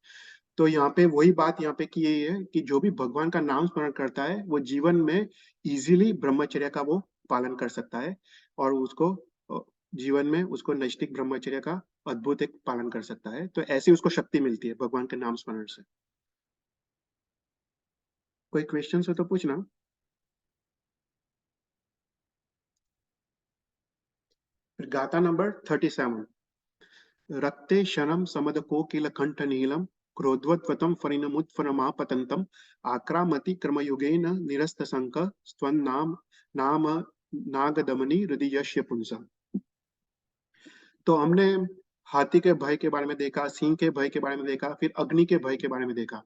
तो यहाँ पे वही बात यहाँ पे की गई है कि जो भी भगवान का नाम स्मरण करता है, वो जीवन में इजीली ब्रह्मचर्य का वो पालन कर सकता है, और उसको जीवन में उसको नैष्ठिक ब्रह्मचर्य का अद्भुत एक पालन कर सकता है। तो ऐसी उसको शक्ति मिलती है भगवान के नाम स्मरण से। कोई क्वेश्चन हो तो पूछना। फिर गाथा नंबर 37। रक्ते शनम समद कोकिल कंठ नीलम, क्रोधवत्वतम फरिनमुत्फनमापतंतम, आक्रामति क्रमयुगेन निरस्त संक स्वं नाम नाम नागदमनी हृदय यश्य पुंसा। तो हमने हाथी के भय के बारे में देखा, सिंह के भय के बारे में देखा, फिर अग्नि के भय के बारे में देखा।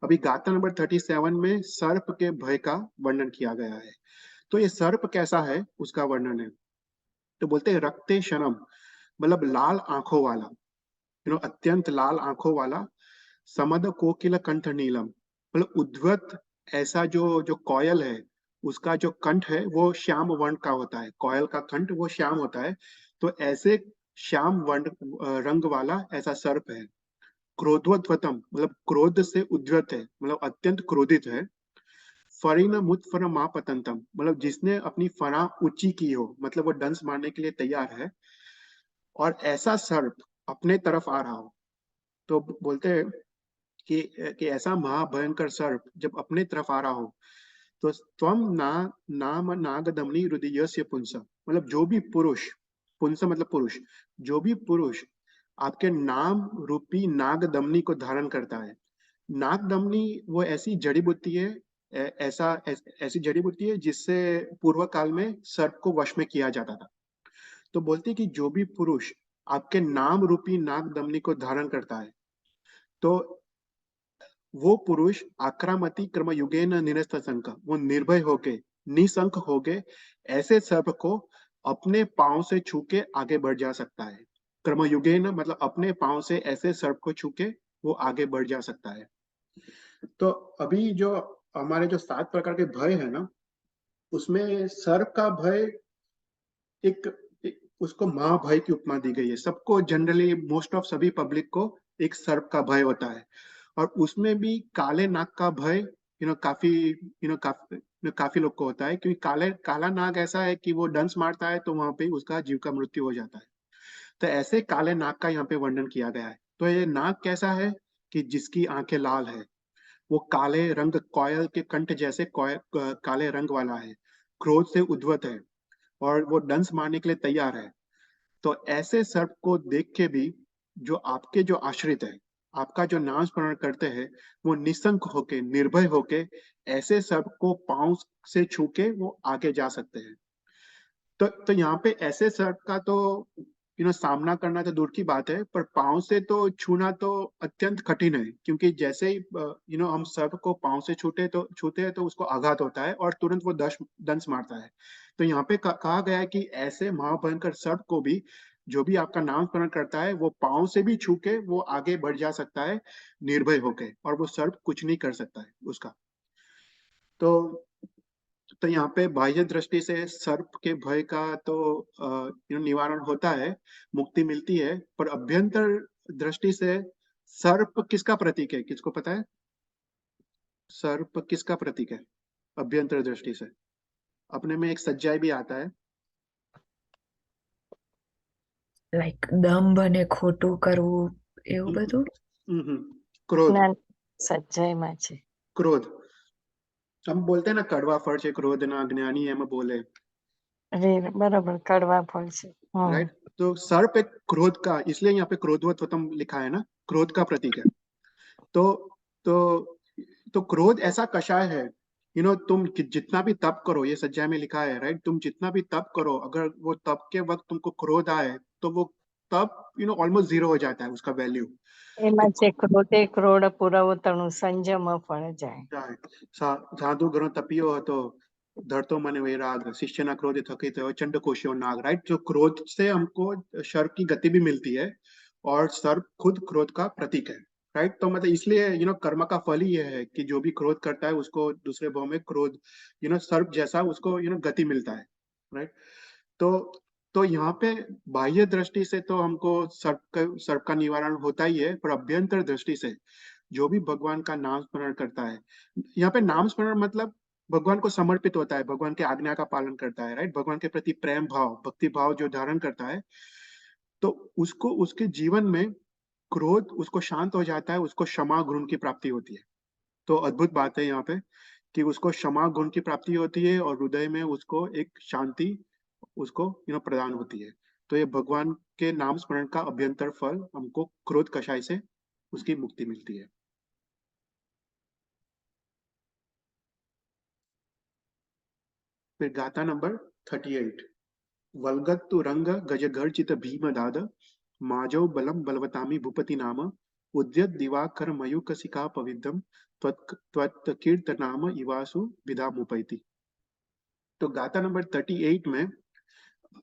अभी गाथा नंबर 37 में सर्प के भय का वर्णन किया गया है। तो ये सर्प कैसा है उसका वर्णन है। तो बोलते हैं रक्ते शनम, मतलब लाल आंखों वाला, अत्यंत लाल आंखों वाला। समद कोकिल कंठ नीलम, मतलब उद्वत, ऐसा जो जो कोयल है, उसका जो कंठ है वो श्याम वर्ण का होता है, कोयल का कंठ वो श्याम होता है। तो ऐसे श्याम वर्ण रंग वाला ऐसा सर्प है। क्रोधोद्वतम मतलब क्रोध से उद्यत है, मतलब अत्यंत क्रोधित है। फरीन मुतफर महापतंतम मतलब जिसने अपनी फना ऊंची की हो, मतलब वो डंस मारने के लिए तैयार है। और ऐसा सर्प अपने तरफ आ रहा हो, तो बोलते हैं कि ऐसा महाभयंकर सर्प जब अपने तरफ आ रहा हो, तो त्वम ना नाम नागदमनी हृदय पुंस मतलब जो भी पुरुष, पुंस मतलब पुरुष, जो भी पुरुष आपके नाम रूपी नागदमनी को धारण करता है। नागदमनी वो ऐसी जड़ी बूटी है, ऐसी जड़ी बूटी है जिससे पूर्व काल में सर्प को वश में किया जाता था। तो बोलते हैं कि जो भी पुरुष आपके नाम रूपी नागदमनी को धारण करता है, तो वो पुरुष आक्रामती कर्म युगेन निरस्त संक वो निर्भय होके, निसंक होके ऐसे सर्प को अपने पांव से छू के आगे बढ़ जा सकता है। कर्म युगेन मतलब अपने पांव से ऐसे सर्प को छू के वो आगे बढ़ जा सकता है। तो अभी जो हमारे जो 7 प्रकार के भय है ना, उसमें सर्प का भय एक, उसको महाभय की उपमा दी गई है। सबको जनरली मोस्ट ऑफ सभी पब्लिक को एक सर्प का भय होता है। और उसमें भी काले नाग का भय काफी काफी लोग को होता है, क्योंकि काला नाग ऐसा है कि वो डंस मारता है तो वहां पे उसका जीव का मृत्यु हो जाता है। तो ऐसे काले नाग का यहाँ पे वर्णन किया गया है। तो ये नाग कैसा है कि जिसकी आंखें लाल है, वो काले रंग कोयल के कंठ जैसे काले रंग वाला है, क्रोध से उद्वत है और वो डंस मारने के लिए तैयार है। तो ऐसे सर्प को देख के भी जो आपके जो आश्रित है, आपका जो नाम स्मरण करते हैं, वो निसंक होके, निर्भय होके ऐसे सर्प को पांव से छू के वो आगे जा सकते हैं। तो यहाँ पे ऐसे सर्प का तो सामना करना तो दूर की बात है, पर पांव से तो छूना तो अत्यंत कठिन है, क्योंकि जैसे ही हम सर्प को पांव से छूते हैं तो उसको आघात होता है और तुरंत वो दंश मारता है। तो यहाँ पे कहा गया है कि ऐसे महाभयंकर सर्प को भी जो भी आपका नाम स्मरण करता है, वो पांव से भी छू के वो आगे बढ़ जा सकता है निर्भय होके, और वो सर्प कुछ नहीं कर सकता है उसका। तो यहाँ पे बाह्य दृष्टि से सर्प के भय का तो निवारण होता है, मुक्ति मिलती है। पर अभ्यंतर दृष्टि से सर्प किसका प्रतीक है, किसको पता है? सर्प किसका प्रतीक है अभ्यंतर दृष्टि से? अपने में एक सज्जाई भी आता है। લાઈક દંભ અને ખોટું કરવું એવું हम्म, બધું. क्रोध, ના સચ્ચાઈમાં છે. क्रोध। हम बोलते हैं ना कड़वा फल છે क्रोध ना ज्ञानी એમ बोले, બરાબર કડવા ફળ છે. राइट? तो सर्प एक क्रोध का, इसलिए यहाँ पे क्रोधवत्वतम लिखा है ना, क्रोध का प्रतीक है। तो तो तो क्रोध ऐसा कषाय है, तुम जितना भी तप करो, ये सज्जा में लिखा है, राइट? तुम जितना भी तप करो, अगर वो तप के वक्त तुमको क्रोध आए, तो वो तप ऑलमोस्ट जीरो हो जाता है उसका वैल्यू। तो એમાં છે ક્રોધે ક્રોડ પુરવો તણુ સંજમ ફળ જાય. સાધુ ઘણો તપિયો હતો, धरतो मन वैराग, शिष्य ना क्रोध थकित है चंड कोशियो नाग, राइट? जो क्रोध से हमको सर्प की गति भी मिलती है, और सर्प खुद क्रोध का प्रतीक है, राइट? तो मतलब इसलिए कर्म का फल ही यह है कि जो भी क्रोध करता है उसको दूसरे भाव में क्रोध, सर्प जैसा उसको गति मिलता है, राइट? तो यहाँ पे बाह्य दृष्टि से तो हमको सर्प का निवारण होता ही है, पर अभ्यंतर दृष्टि से जो भी भगवान का नाम स्मरण करता है, यहाँ पे नाम स्मरण मतलब भगवान को समर्पित होता है, भगवान के आज्ञा का पालन करता है, राइट? भगवान के प्रति प्रेम भाव, भक्ति भाव जो धारण करता है, तो उसको उसके जीवन में क्रोध उसको शांत हो जाता है, उसको क्षमा गुण की प्राप्ति होती है। तो अद्भुत बात है यहाँ पे कि उसको क्षमा गुण की प्राप्ति होती है और हृदय में उसको एक शांति उसको प्रदान होती है। तो ये भगवान के नाम स्मरण का अभ्यंतर फल हमको क्रोध कषाय से उसकी मुक्ति मिलती है। फिर गाथा नंबर 38। वल्गत्तु रंग गजगर्जित भीम दाद, माजौ बलम बलवतामी भूपति नाम, उद्यत दिवाकर मयूक सिका पवित्रम, त्वत् कीर्त नाम इवासु विधामुपैति। तो गाथा नंबर 38 में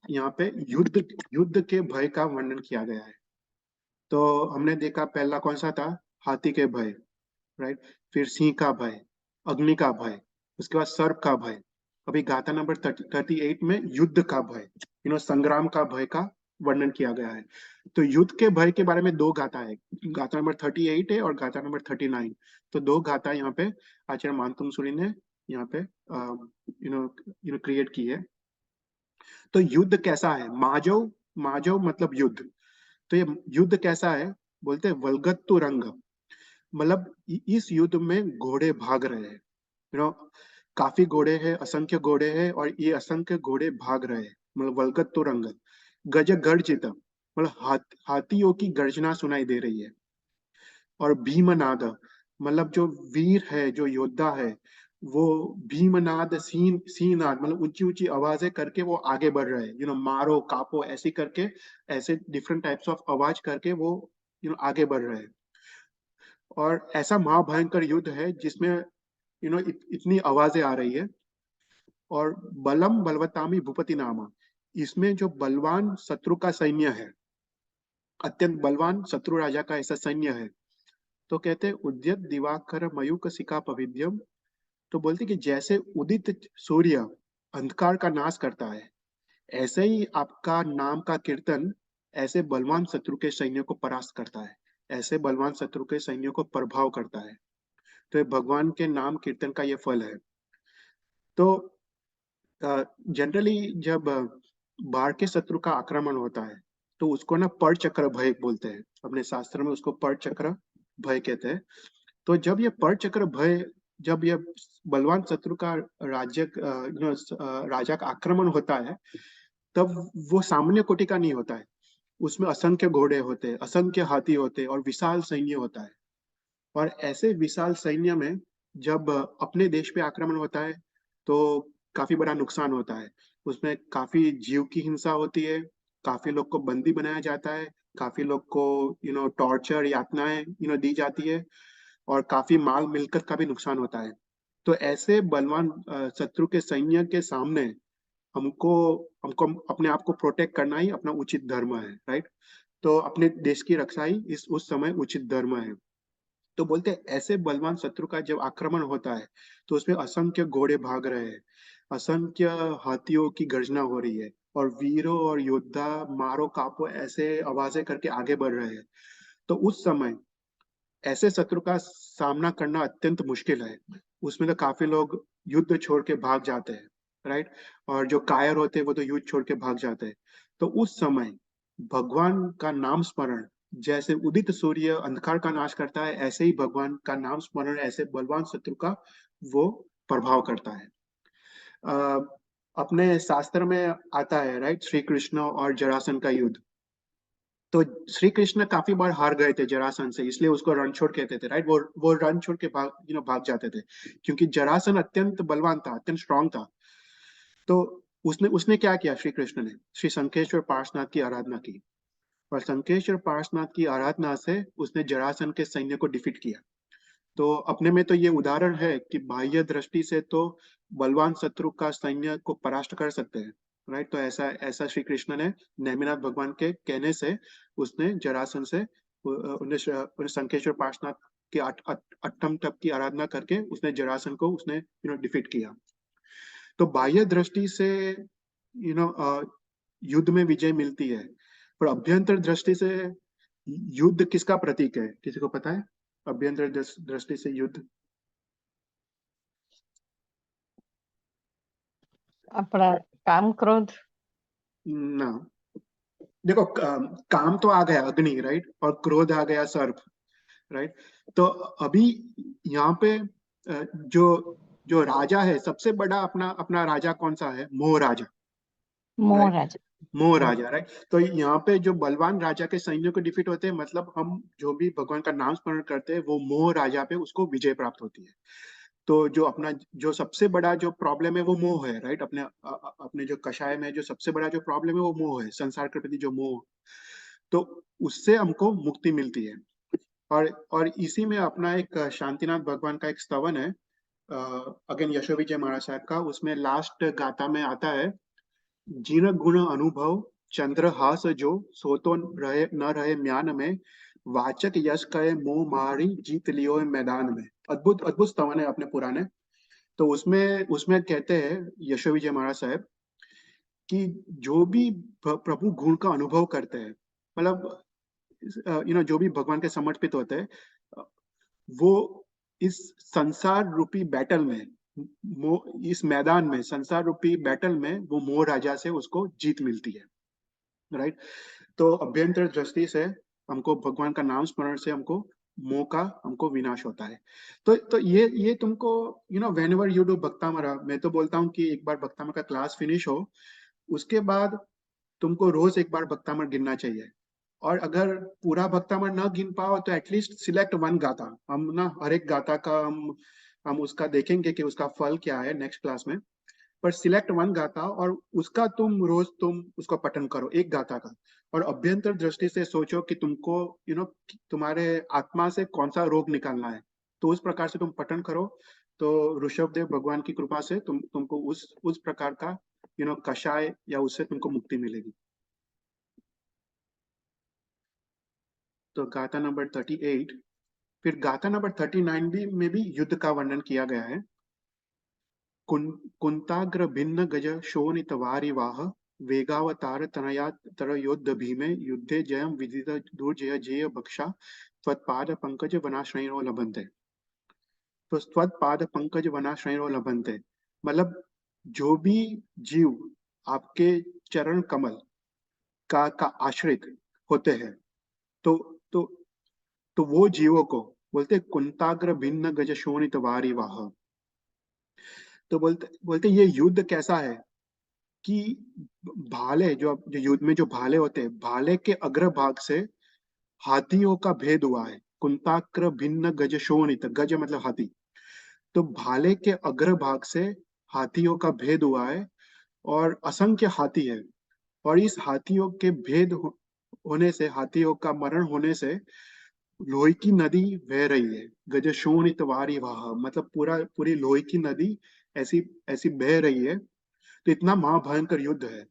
यहाँ पे युद्ध युद्ध के भय का वर्णन किया गया है। तो हमने देखा पहला कौन सा था, हाथी के भय, राइट? फिर सिंह का भय, अग्नि का भय, उसके बाद सर्प का भय। अभी गाथा नंबर 38 में युद्ध का भय, संग्राम का भय का वर्णन किया गया है। तो युद्ध के भय के बारे में दो गाथा है, गाथा नंबर 38 है और गाथा नंबर 39। तो दो गाथा यहाँ पे आचार्य मानतुम सूरी ने यहाँ पे क्रिएट की है। तो युद्ध कैसा है? माजो, माजो मतलब युद्ध। तो ये युद्ध कैसा है? बोलते हैं वल्गत्तु रंग, मतलब इस युद्ध में घोड़े भाग रहे हैं, काफी घोड़े हैं, असंख्य घोड़े हैं, और ये असंख्य घोड़े भाग रहे हैं, मतलब वल्गत्तु रंग। गज गर्जित, मतलब हाथियों की गर्जना सुनाई दे रही है। और भीमनाद, मतलब जो वीर है, जो योद्धा है, वो भीमनाद, सीनाद, मतलब ऊंची ऊंची आवाजें करके वो आगे बढ़ रहे हैं, मारो कापो ऐसी करके, ऐसे डिफरेंट टाइप्स ऑफ आवाज करके वो आगे बढ़ रहे हैं। और ऐसा महाभयंकर युद्ध है जिसमें इतनी आवाजें आ रही है। और बलम बलवतामी भूपति नामा, इसमें जो बलवान शत्रु का सैन्य है, अत्यंत बलवान शत्रु राजा का ऐसा सैन्य है। तो कहते हैं उद्यत दिवाकर मयूक सिका पविद्यम। तो बोलते कि जैसे उदित सूर्य अंधकार का नाश करता है, ऐसे ही आपका नाम का कीर्तन ऐसे बलवान शत्रु के सैन्य को परास्त करता है, ऐसे बलवान शत्रु के सैन्य को प्रभाव करता है। तो ये भगवान के नाम कीर्तन का ये फल है। तो जनरली जब बाढ़ के शत्रु का आक्रमण होता है, तो उसको ना पर चक्र भय बोलते हैं, अपने शास्त्र में उसको पर चक्र भय कहते हैं। तो जब ये पर चक्र भय, जब ये बलवान शत्रु का राजा का आक्रमण होता है, तब वो सामान्य कोटि का नहीं होता है। उसमें असंख्य घोड़े होते हैं, असंख्य हाथी होते हैं, और विशाल सैन्य होता है। और ऐसे विशाल सैन्य में जब अपने देश पे आक्रमण होता है, तो काफी बड़ा नुकसान होता है। उसमें काफी जीव की हिंसा होती है, काफी लोग को बंदी बनाया जाता है, काफी लोग को टॉर्चर, यातनाएं दी जाती है, और काफी माल मिलकर का भी नुकसान होता है। तो ऐसे बलवान शत्रु के सैन्य के सामने हमको हमको अपने आप को प्रोटेक्ट करना ही अपना उचित धर्म है, राइट। तो अपने देश की रक्षा ही इस उस समय उचित धर्म है। तो बोलते हैं ऐसे बलवान शत्रु का जब आक्रमण होता है, तो उसमें असंख्य घोड़े भाग रहे हैं, असंख्य हाथियों की गर्जना हो रही है, और वीरों और योद्धा मारो कापो ऐसे आवाजें करके आगे बढ़ रहे हैं। तो उस समय ऐसे शत्रु का सामना करना अत्यंत मुश्किल है। उसमें तो काफी लोग युद्ध छोड़ के भाग जाते हैं, राइट। और जो कायर होते हैं वो तो युद्ध छोड़ के भाग जाते हैं। तो उस समय भगवान का नाम स्मरण, जैसे उदित सूर्य अंधकार का नाश करता है, ऐसे ही भगवान का नाम स्मरण ऐसे बलवान शत्रु का वो प्रभाव करता है। अ, अपने शास्त्र में आता है, राइट, श्री कृष्ण और जरासंध का युद्ध। तो श्री कृष्ण काफी बार हार गए थे जरासंध से, इसलिए उसको रणछोड़ कहते थे, राइट। वो रन छोड़ के भाग जाते थे, क्योंकि जरासंध अत्यंत बलवान था, अत्यंत स्ट्रांग था। तो उसने उसने क्या किया? श्री कृष्ण ने श्री शंखेश्वर पार्श्वनाथ की आराधना की, और शंखेश्वर पार्श्वनाथ की आराधना से उसने जरासंध के सैन्य को डिफीट किया। तो अपने में तो ये उदाहरण है कि बाह्य दृष्टि से तो बलवान शत्रु का सैन्य को परास्त कर सकते हैं, राइट। तो ऐसा ऐसा श्री कृष्ण ने नेमिनाथ भगवान के कहने से उसने जरासंध से उन्हें शंखेश्वर पार्श्वनाथ के अट्टम तप की आराधना करके उसने जरासंध को उसने डिफीट किया। तो बाह्य दृष्टि से युद्ध में विजय मिलती है, पर अभ्यंतर दृष्टि से युद्ध किसका प्रतीक है? किसी को पता है? अभ्यंतर दृष्टि से युद्ध अपना काम क्रोध। ना। देखो, काम तो आ गया अग्नि, राइट, और क्रोध आ गया सर्प, राइट। तो अभी यहाँ पे जो जो राजा है, सबसे बड़ा अपना अपना राजा कौन सा है? मोह राजा, मोह राइट। राजा। मोह हम्म, राजा, राइट। तो यहाँ पे जो बलवान राजा के सैन्य को डिफीट होते हैं, मतलब हम जो भी भगवान का नाम स्मरण करते हैं, वो मोह राजा पे उसको विजय प्राप्त होती है। तो जो अपना जो सबसे बड़ा जो प्रॉब्लम है वो मोह है, राइट। अपने जो कषाय में जो सबसे बड़ा जो प्रॉब्लम है वो मोह है, संसार के प्रति जो मोह। तो उससे हमको मुक्ति मिलती है। और इसी में अपना एक शांतिनाथ भगवान का एक स्तवन है, अगेन यशो विजय महाराज साहब का। उसमें लास्ट गाथा में आता है, जिन गुण अनुभव चंद्रहास जो, सो तो रहे न रहे म्यान में, वाचक यश कहे मोह मारी जीत लियो मैदान में। अद्भुत अद्भुत स्तवन है अपने पुराने। तो उसमें उसमें कहते हैं यशो विजय महाराज साहब कि जो भी प्रभु गुण का अनुभव करते हैं, मतलब जो भी भगवान के समर्पित होते हैं, वो इस संसार रूपी बैटल में, इस मैदान में, संसार रूपी बैटल में वो मोह राजा से उसको जीत मिलती है, राइट। तो अभ्यंतर दृष्टि से हमको भगवान का नाम स्मरण से हमको मोह का हमको विनाश होता है। तो ये तुमको वेन एवर यू डू भक्तामरा, मैं तो बोलता हूँ कि एक बार भक्तामरा का क्लास फिनिश हो, उसके बाद तुमको रोज एक बार भक्तामर गिनना चाहिए। और अगर पूरा भक्तामर न गिन पाओ तो एटलीस्ट सिलेक्ट वन गाथा। हम ना हर एक गाथा का हम उसका देखेंगे कि उसका फल क्या है नेक्स्ट क्लास में। पर सिलेक्ट वन गाथा और उसका तुम रोज तुम उसको पठन करो, एक गाथा का। और अभ्यंतर दृष्टि से सोचो कि तुमको तुम्हारे आत्मा से कौन सा रोग निकालना है, तो उस प्रकार से तुम पठन करो। तो ऋषभदेव भगवान की कृपा से तुमको उस प्रकार का कषाय या उससे तुमको मुक्ति मिलेगी। तो गाथा नंबर 38। फिर गाथा नंबर 39 भी में भी युद्ध का वर्णन किया गया है। कुंताग्र भिन्न गज शोणित वारिवाह वेगावतार तनया तरयोद्ध भीमे युद्धे जयम विदित दुर्जय जय भक्षा त्वत्पाद पंकज वनाश्रयणो लभन्ते। तो त्वत्पाद पंकज वनाश्रयणो लभन्ते मतलब जो भी जीव आपके चरण कमल का आश्रित होते हैं, तो तो तो वो जीवों को बोलते कुंताग्र भिन्न गज शोणित वारिवाह। तो बोलते बोलते ये युद्ध कैसा है कि भाले जो युद्ध में जो भाले होते हैं, भाले के अग्रभाग से हाथियों का भेद हुआ है। कुंताग्र भिन्न गज शोणित, गज मतलब हाथी। तो भाले के अग्रभाग से हाथियों का भेद हुआ है और असंख्य हाथी है। और इस हाथियों के होने से, हाथियों का मरण होने से लोही की नदी बह रही है। गज शोणित वारिवाह मतलब पूरी लोही की नदी ऐसी ऐसी बह रही है। तो इतना महाभयंकर युद्ध है।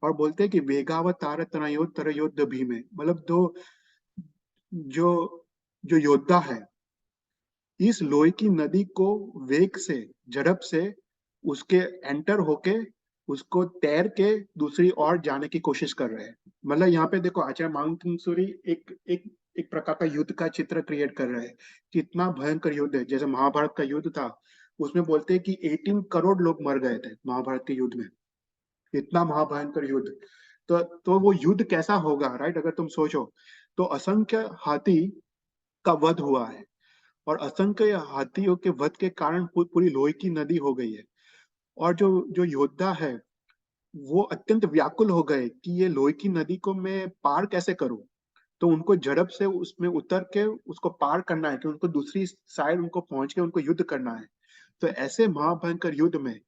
और बोलते हैं कि वेगावतार तनयोत्तर युद्ध भीमे मतलब दो जो जो योद्धा है, इस लोहे की नदी को वेग से, झड़प से उसके एंटर होके उसको तैर के दूसरी ओर जाने की कोशिश कर रहे हैं। मतलब यहाँ पे देखो आचार्य माउंटेन सूरी एक एक एक प्रकार का युद्ध का चित्र क्रिएट कर रहे हैं। कितना भयंकर युद्ध है। जैसे महाभारत का युद्ध था, उसमें बोलते हैं कि 18 करोड़ लोग मर गए थे महाभारत के युद्ध में। इतना महाभयंकर युद्ध। तो वो युद्ध कैसा होगा, राइट। अगर तुम सोचो तो असंख्य हाथी का वध हुआ है और असंख्य हाथियों के वध के कारण पूरी लोही की नदी हो गई है। और जो जो योद्धा है वो अत्यंत व्याकुल हो गए कि ये लोही की नदी को मैं पार कैसे करूं। तो उनको झड़प से उसमें उतर के उसको पार करना है कि उनको दूसरी साइड उनको पहुंच के उनको युद्ध करना है। तो ऐसे महाभयंकर युद्ध में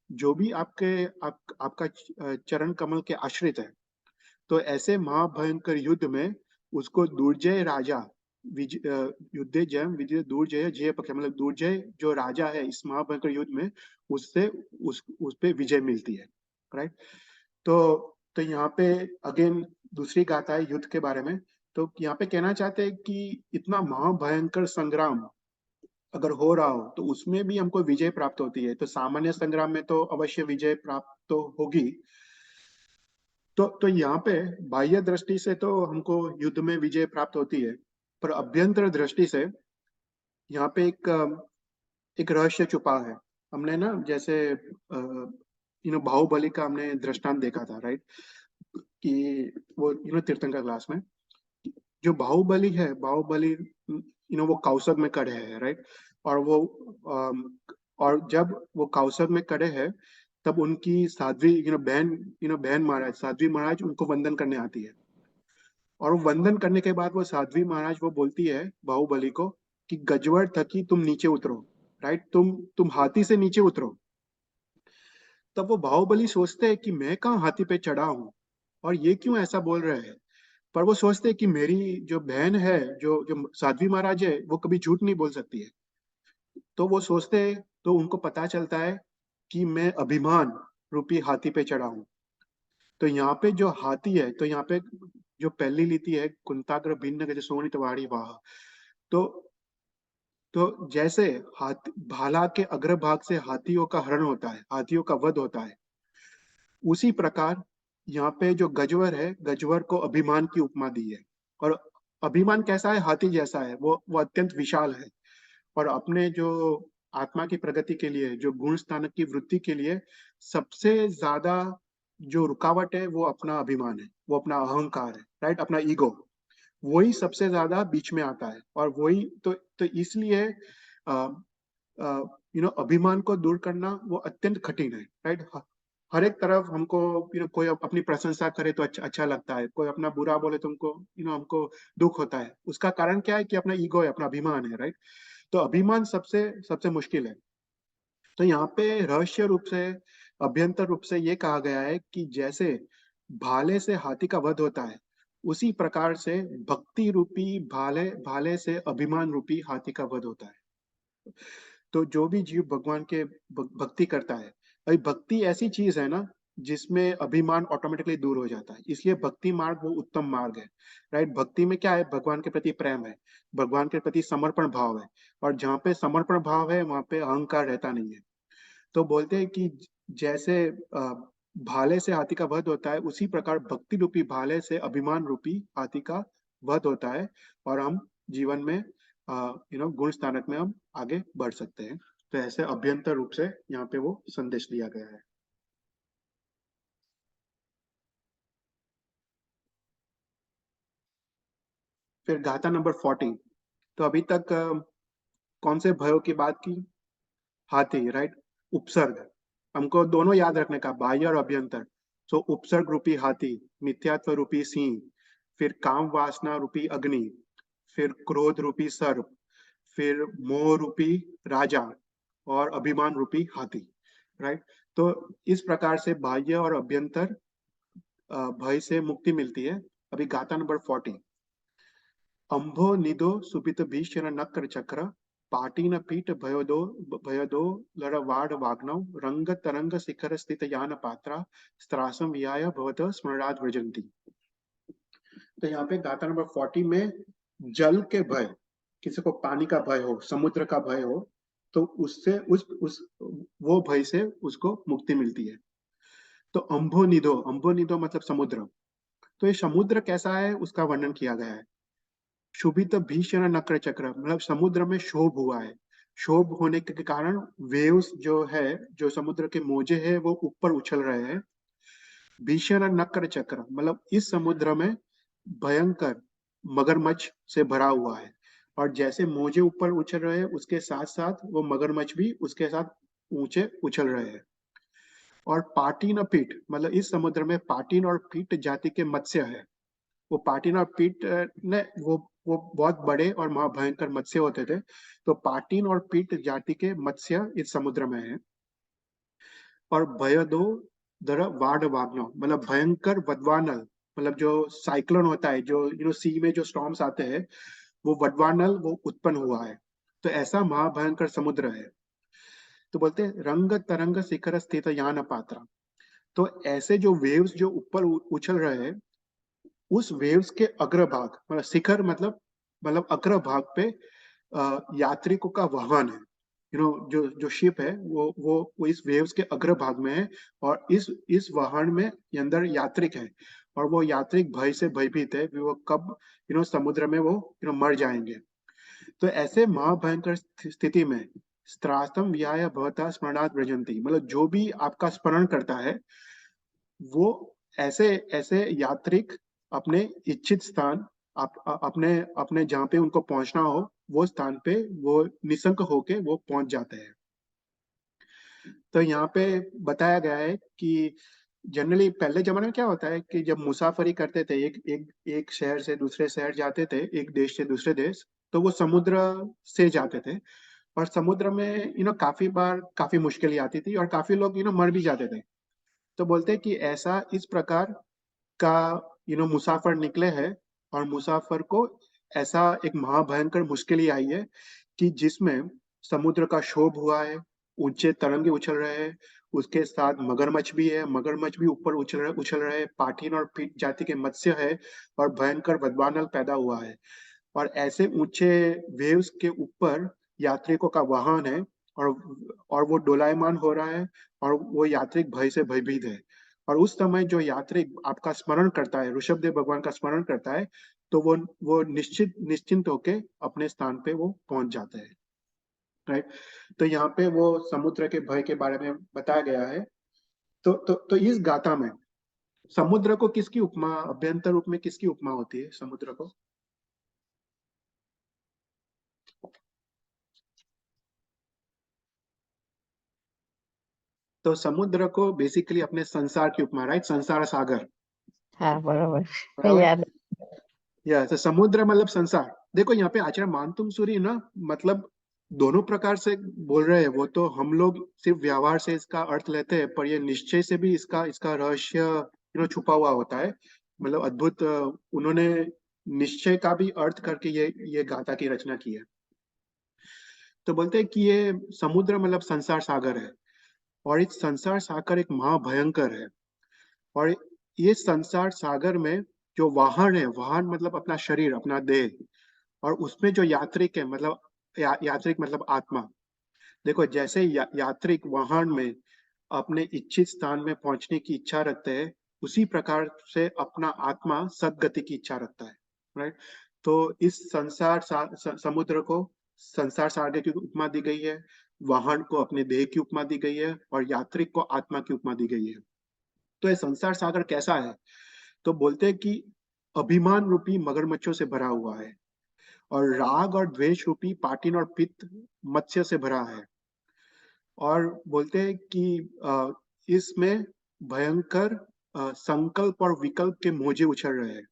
जो भी आपका चरण कमल के आश्रित है, तो ऐसे महाभयंकर युद्ध में उसको दुर्जय राजा युद्धे जयम विजय दुर्जय जय पक्ष मतलब दुर्जय जो राजा है इस महाभयंकर युद्ध में, उससे उस पे विजय मिलती है, राइट। तो तो यहाँ पे अगेन दूसरी गाथा है युद्ध के बारे में। तो यहाँ पे कहना चाहते हैं कि इतना महाभयंकर संग्राम अगर हो रहा हो तो उसमें भी हमको विजय प्राप्त होती है। तो सामान्य संग्राम में तो अवश्य विजय प्राप्त तो होगी। तो यहाँ पे बाह्य दृष्टि से तो हमको युद्ध में विजय प्राप्त होती है, पर अभ्यंतर दृष्टि से यहाँ पे एक रहस्य छुपा है। हमने ना जैसे बाहुबली का हमने दृष्टांत देखा था, राइट। कि वो तीर्थंकर क्लास में जो बाहुबली है, बाहुबली वो कौशक में खड़े हैं, राइट। और वो अम, और जब वो कौशक में खड़े हैं तब उनकी साध्वी बहन महाराज, साध्वी महाराज उनको वंदन करने आती है। और वो वंदन करने के बाद वो साध्वी महाराज वो बोलती है बाहुबली को कि गजवर थकी तुम नीचे उतरो, राइट। तुम हाथी से नीचे उतरो। तब वो बाहुबली सोचते हैं कि मैं कहाँ हाथी पे चढ़ा हूँ और ये क्यों ऐसा बोल रहे हैं। पर वो सोचते हैं कि मेरी जो बहन है, जो जो साध्वी महाराज है, वो कभी झूठ नहीं बोल सकती है। तो वो सोचते हैं, तो उनको पता चलता है कि मैं अभिमान रूपी हाथी पे चढ़ा हूँ। तो यहाँ पे जो हाथी है, तो यहाँ पे जो पहली लीटी है कुंताग्र भिन्न गज सोनित वाणी वाह। तो तो जैसे हाथी भाला के अग्रभाग से हाथियों का हरण होता है, हाथियों का वध होता है, उसी प्रकार यहाँ पे जो गजवर है, गजवर को अभिमान की उपमा दी है। और अभिमान कैसा है? हाथी जैसा है, वो अत्यंत विशाल है। और अपने जो आत्मा की प्रगति के लिए, जो गुण स्थानक की वृद्धि के लिए सबसे ज्यादा जो रुकावट है वो अपना अभिमान है, वो अपना अहंकार है, राइट, अपना ईगो। वही सबसे ज्यादा बीच में आता है। और वही तो इसलिए अभिमान को दूर करना वो अत्यंत कठिन है, राइट। हर एक तरफ हमको कोई अपनी प्रशंसा करे तो अच्छा लगता है, कोई अपना बुरा बोले तो हमको हमको दुख होता है। उसका कारण क्या है? कि अपना ईगो है, अपना अभिमान है, राइट। तो अभिमान सबसे सबसे मुश्किल है। तो यहाँ पे रहस्य रूप से, अभ्यंतर रूप से ये कहा गया है कि जैसे भाले से हाथी का वध होता है, उसी प्रकार से भक्ति रूपी भाले भाले से अभिमान रूपी हाथी का वध होता है। तो जो भी जीव भगवान के भक्ति करता है, भाई भक्ति ऐसी चीज है ना जिसमें अभिमान ऑटोमेटिकली दूर हो जाता है। इसलिए भक्ति मार्ग वो उत्तम मार्ग है, राइट। भक्ति में क्या है? भगवान के प्रति प्रेम है, भगवान के प्रति समर्पण भाव है। और जहाँ पे समर्पण भाव है वहां पे अहंकार रहता नहीं है। तो बोलते हैं कि जैसे भाले से हाथी का वध होता है, उसी प्रकार भक्ति रूपी भाले से अभिमान रूपी हाथी का वध होता है। और हम जीवन में गुण स्थानक में हम आगे बढ़ सकते हैं। तो ऐसे अभ्यंतर रूप से यहाँ पे वो संदेश दिया गया है। फिर गाथा नंबर 40। तो अभी तक कौन से भयों की बात की? हाथी, राइट। उपसर्ग हमको दोनों याद रखने का, बाह्य और अभ्यंतर। तो उपसर्ग रूपी हाथी, मिथ्यात्व रूपी सिंह, फिर काम वासना रूपी अग्नि, फिर क्रोध रूपी सर्प, फिर मोह रूपी राजा, और अभिमान रूपी हाथी, राइट। तो इस प्रकार से बाह्य और अभ्यंतर भय से मुक्ति मिलती है। अभी गाथा नंबर 40। अंभो निदो सुपित भीषण नक्र चक्र, पाटीन पीठ भयदो लरवाड वाग्नव, रंग तरंग शिखर स्थित यान पात्रा, स्त्रासम विहाय भवत स्मरणाद व्रजंती। तो यहाँ पे गाथा नंबर 40 में जल के भय, किसी को पानी का भय हो, समुद्र का भय हो, तो उससे उस वो भय से उसको मुक्ति मिलती है। तो अंभो निदो मतलब समुद्र। तो ये समुद्र कैसा है उसका वर्णन किया गया है। शुभित भीषण नक्र चक्र मतलब समुद्र में क्षोभ हुआ है। क्षोभ होने के कारण वेव्स जो है, जो समुद्र के मोजे है, वो ऊपर उछल रहे हैं। भीषण नक्र चक्र मतलब इस समुद्र में भयंकर मगरमच्छ से भरा हुआ है। और जैसे मोजे ऊपर उछल रहे हैं, उसके साथ साथ वो मगरमच्छ भी उसके साथ ऊंचे उछल रहे हैं। और पाटीन और पीठ मतलब इस समुद्र में पाटीन और पीठ जाति के मत्स्य है। वो पाटीन और पीठ ने वो बहुत बड़े और महाभयंकर मत्स्य होते थे। तो पाटीन और पीठ जाति के मत्स्य इस समुद्र में है। और भयदो दर वाड वाग्नो मतलब भयंकर वदवानल, मतलब जो साइक्लोन होता है, जो सी में जो स्टॉर्म्स आते हैं, वो वडवानल वो उत्पन्न हुआ है। तो ऐसा महाभयंकर समुद्र है। तो बोलते हैं रंग तरंग शिखर स्थित यान पात्रा। तो ऐसे जो वेव्स जो ऊपर उछल रहे हैं, उस वेव्स के अग्रभाग मतलब शिखर मतलब अग्रभाग पे यात्रिकों का वाहन है। जो जो शिप है वो इस वेव्स के अग्रभाग में है। और इस वाहन में अंदर यात्रिक है। और वो यात्रिक भय से भयभीत है कि वो कब समुद्र में वो मर जाएंगे। तो ऐसे महाभयंकर स्थिति में स्त्रास्तम व्याय भवता स्मरणात् व्रजंती मतलब जो भी आपका स्मरण करता है, वो ऐसे ऐसे यात्रिक अपने इच्छित स्थान, अपने अपने जहाँ पे उनको पहुंचना हो, वो स्थान पे वो निशंक होके वो पहुंच जाते हैं। तो यहाँ पे बताया गया है कि जनरली पहले जमाने में क्या होता है कि जब मुसाफरी करते थे, एक शहर से दूसरे शहर जाते थे, एक देश से दूसरे देश, तो वो समुद्र से जाते थे। और समुद्र में काफी बार काफी मुश्किल आती थी और काफी लोग मर भी जाते थे। तो बोलते हैं कि ऐसा इस प्रकार का मुसाफिर निकले हैं। और मुसाफिर को ऐसा एक महाभयंकर मुश्किल ही आई है कि जिसमें समुद्र का क्षोभ हुआ है, ऊंचे तरंगे उछल रहे हैं, उसके साथ मगरमच्छ भी है, मगरमच्छ भी ऊपर उछल रहे हैं, पाठीन और पीठ जाति के मत्स्य है, और भयंकर बदवानल पैदा हुआ है। और ऐसे ऊंचे वेव्स के ऊपर यात्रिकों का वाहन है, और वो डोलायमान हो रहा है, और वो यात्रिक भय से भयभीत है। और उस समय जो यात्रिक आपका स्मरण करता है, ऋषभदेव भगवान का स्मरण करता है, तो वो निश्चिंत होके अपने स्थान पे वो पहुंच जाते हैं। राइट। तो यहाँ पे वो समुद्र के भय के बारे में बताया गया है। तो इस गाथा में समुद्र को किसकी उपमा, अभ्यंतर रूप में किसकी उपमा होती है समुद्र को? तो समुद्र को बेसिकली अपने संसार की उपमा, राइट, संसार सागर। हाँ बरोबर बराबर। याद तो समुद्र मतलब संसार। देखो यहाँ पे आचार्य मानतुम सूरी ना, मतलब दोनों प्रकार से बोल रहे हैं। वो तो हम लोग सिर्फ व्यवहार से इसका अर्थ लेते हैं, पर ये निश्चय से भी इसका इसका रहस्य छुपा हुआ होता है। मतलब अद्भुत, उन्होंने निश्चय का भी अर्थ करके ये गाथा की रचना की है। तो बोलते हैं कि ये समुद्र मतलब संसार सागर है, और इस संसार सागर एक महाभयंकर है। और ये संसार सागर में जो वाहन है, वाहन मतलब अपना शरीर, अपना देह, और उसमें जो यात्रिक है, मतलब यात्रिक मतलब आत्मा। देखो जैसे यात्रिक वाहन में अपने इच्छित स्थान में पहुंचने की इच्छा रखते हैं, उसी प्रकार से अपना आत्मा सदगति की इच्छा रखता है। राइट। तो इस समुद्र को संसार सागर की उपमा दी गई है, वाहन को अपने देह की उपमा दी गई है, और यात्रिक को आत्मा की उपमा दी गई है। तो ये संसार सागर कैसा है? तो बोलते हैं कि अभिमान रूपी मगरमच्छों से भरा हुआ है, और राग और द्वेष रूपी पाटिन और पित्त मत्स्य से भरा है। और बोलते हैं कि इसमें भयंकर संकल्प और विकल्प के मोजे उछल रहे हैं।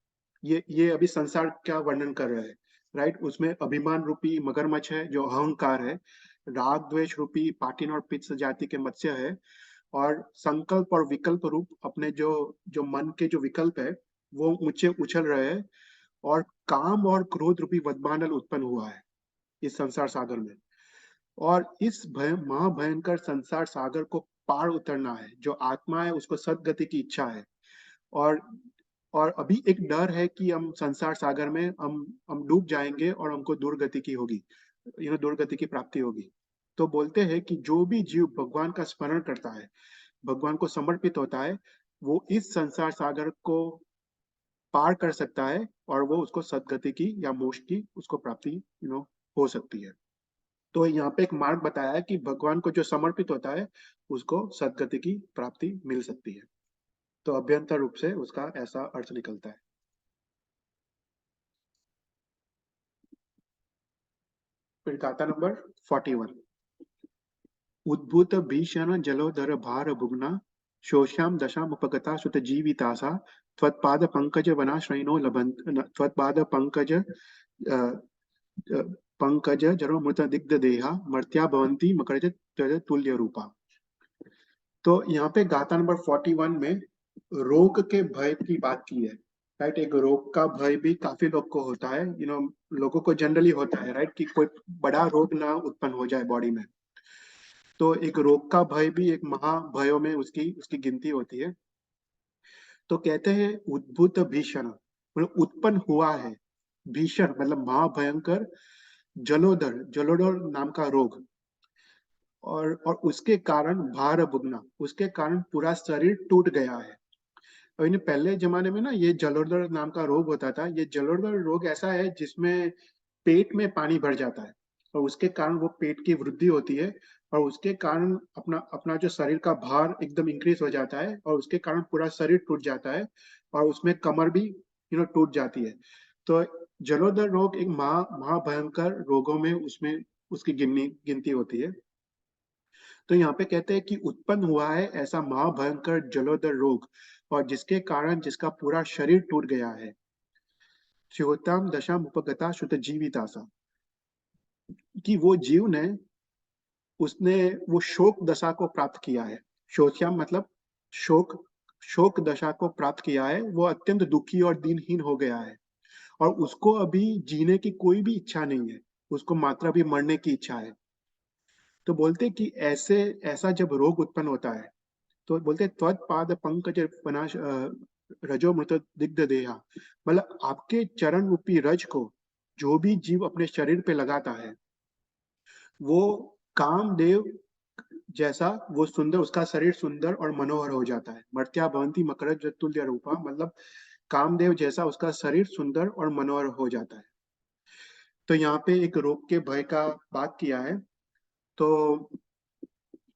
ये अभी संसार का वर्णन कर रहे हैं। राइट। उसमें अभिमान रूपी मगरमच्छ है जो अहंकार है, राग द्वेष रूपी पाटिन और पित्त जाति के मत्स्य है, और संकल्प और विकल्प रूप अपने जो जो मन के जो विकल्प है वो ऊंचे उछल रहे हैं, और काम और क्रोध रूपी वदबानल उत्पन्न हुआ है इस संसार सागर में। और इस महाभयंकर संसार सागर को पार उतरना है, जो आत्मा है उसको सदगति की इच्छा है। और अभी एक डर है कि हम संसार सागर में हम डूब जाएंगे और हमको दुर्गति की होगी, दुर्गति की प्राप्ति होगी। तो बोलते हैं कि जो भी जीव भगवान का स्मरण करता है, भगवान को समर्पित होता है, वो इस संसार सागर को पार कर सकता है, और वो उसको सदगति की या मोक्ष की उसको प्राप्ति हो सकती है। तो यहाँ पे एक मार्ग बताया है कि भगवान को जो समर्पित होता है उसको सदगति की प्राप्ति मिल सकती है। तो अभ्यंतर रूप से उसका ऐसा अर्थ निकलता है। फिर गाथा नंबर 41। उद्भूत भीषण जलोदर भार भुग्ना शोष्याम दशाम उपगता सुत जीवितासा त्वत्पाद पंकज वनाश्रयिनो लभंत त्वत्पाद पंकज पंकज जरो मृत दिग्ध देहा मर्त्या भवंती मकरज त्वज तुल्य रूपा। तो यहाँ पे गाथा नंबर 41 में रोग के भय की बात की है। राइट। एक रोग का भय भी काफी लोग को होता है, लोगों को जनरली होता है, राइट, कि कोई बड़ा रोग ना उत्पन्न हो जाए बॉडी में। तो एक रोग का भय भी एक महाभयों में उसकी उसकी गिनती होती है। तो कहते हैं उद्भूत भीषण मतलब उत्पन्न हुआ है, भीषण मतलब महाभयंकर, जलोदर, जलोदर नाम का रोग, और उसके कारण भार भुगना, उसके कारण पूरा शरीर टूट गया है। और इन्हें पहले जमाने में ना ये जलोदर नाम का रोग होता था। ये जलोदर रोग ऐसा है जिसमें पेट में पानी भर जाता है, और उसके कारण वो पेट की वृद्धि होती है, और उसके कारण अपना अपना जो शरीर का भार एकदम इंक्रीज हो जाता है, और उसके कारण पूरा शरीर टूट जाता है, और उसमें कमर भी टूट जाती है। तो जलोदर रोग एक महाभयंकर रोगों में उसमें उसकी गिनती होती है। तो यहाँ पे कहते हैं कि उत्पन्न हुआ है ऐसा महाभयंकर जलोदर रोग, और जिसके कारण जिसका पूरा शरीर टूट गया है। स्योताम दशाम उपगता शुत जीवितासा, कि वो जीव ने उसने वो शोक दशा को प्राप्त किया है। शोच्याम मतलब शोक, शोक दशा को प्राप्त किया है। वो अत्यंत दुखी और दीनहीन हो गया है, और उसको अभी जीने की कोई भी इच्छा नहीं है, उसको मात्र अभी मरने की इच्छा है। तो बोलते कि ऐसा जब रोग उत्पन्न होता है, तो बोलते त्वत्पाद पंकज वनाश रजो मृत दिग्ध देहा, मतलब आपके चरण रूपी रज को जो भी जीव अपने शरीर पे लगाता है, वो कामदेव जैसा वो सुंदर, उसका शरीर सुंदर और मनोहर हो जाता है। मर्त्या भवंती मकरज तुल्य रूपा, मतलब कामदेव जैसा उसका शरीर सुंदर और मनोहर हो जाता है। तो यहाँ पे एक रोग के भय का बात किया है। तो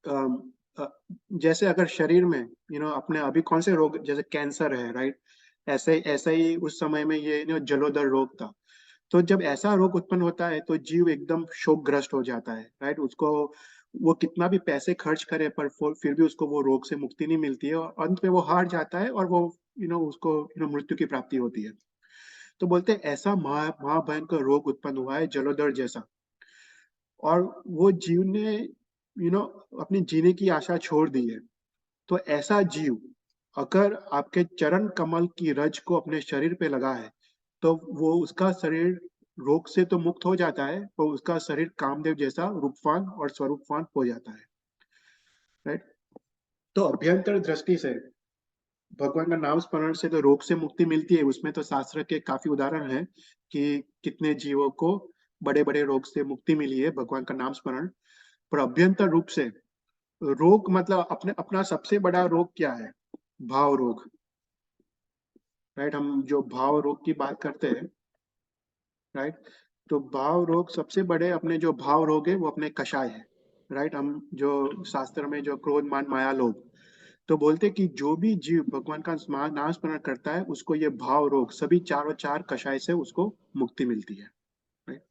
अम, अ, जैसे अगर शरीर में अपने अभी कौन से रोग, जैसे कैंसर है, राइट, ऐसे ऐसा ही उस समय में ये जलोदर रोग था। तो जब ऐसा रोग उत्पन्न होता है तो जीव एकदम शोकग्रस्त हो जाता है, राइट। उसको वो कितना भी पैसे खर्च करे पर फिर भी उसको वो रोग से मुक्ति नहीं मिलती है, और अंत में वो हार जाता है और वो उसको मृत्यु की प्राप्ति होती है। तो बोलते हैं ऐसा महाभयंकर रोग उत्पन्न हुआ है, जलोदर जैसा। और वो जीव ने अपनी जीने की आशा छोड़ दी है। तो ऐसा जीव अगर आपके चरण कमल की रज को अपने शरीर पे लगा है, तो वो उसका शरीर रोग से तो मुक्त हो जाता है, पर उसका शरीर कामदेव जैसा रूपवान और स्वरूपवान हो जाता है, राइट। तो अभ्यंतर दृष्टि से भगवान का नाम स्मरण से तो रोग से मुक्ति मिलती है। उसमें तो शास्त्र के काफी उदाहरण है कि कितने जीवों को बड़े बड़े रोग से मुक्ति मिली है भगवान का नाम स्मरण। पर अभ्यंतर रूप से रोग मतलब अपने अपना सबसे बड़ा रोग क्या है? भाव रोग, राइट। हम जो भाव रोग की बात करते हैं, राइट, तो भाव रोग सबसे बड़े अपने जो भाव रोग है वो अपने कषाय है, राइट। हम जो शास्त्र में जो क्रोध मान माया लोभ, तो बोलते कि जो भी जीव भगवान का नाम स्मरण करता है उसको ये भाव रोग सभी चारों चार कषाय से उसको मुक्ति मिलती है, राइट।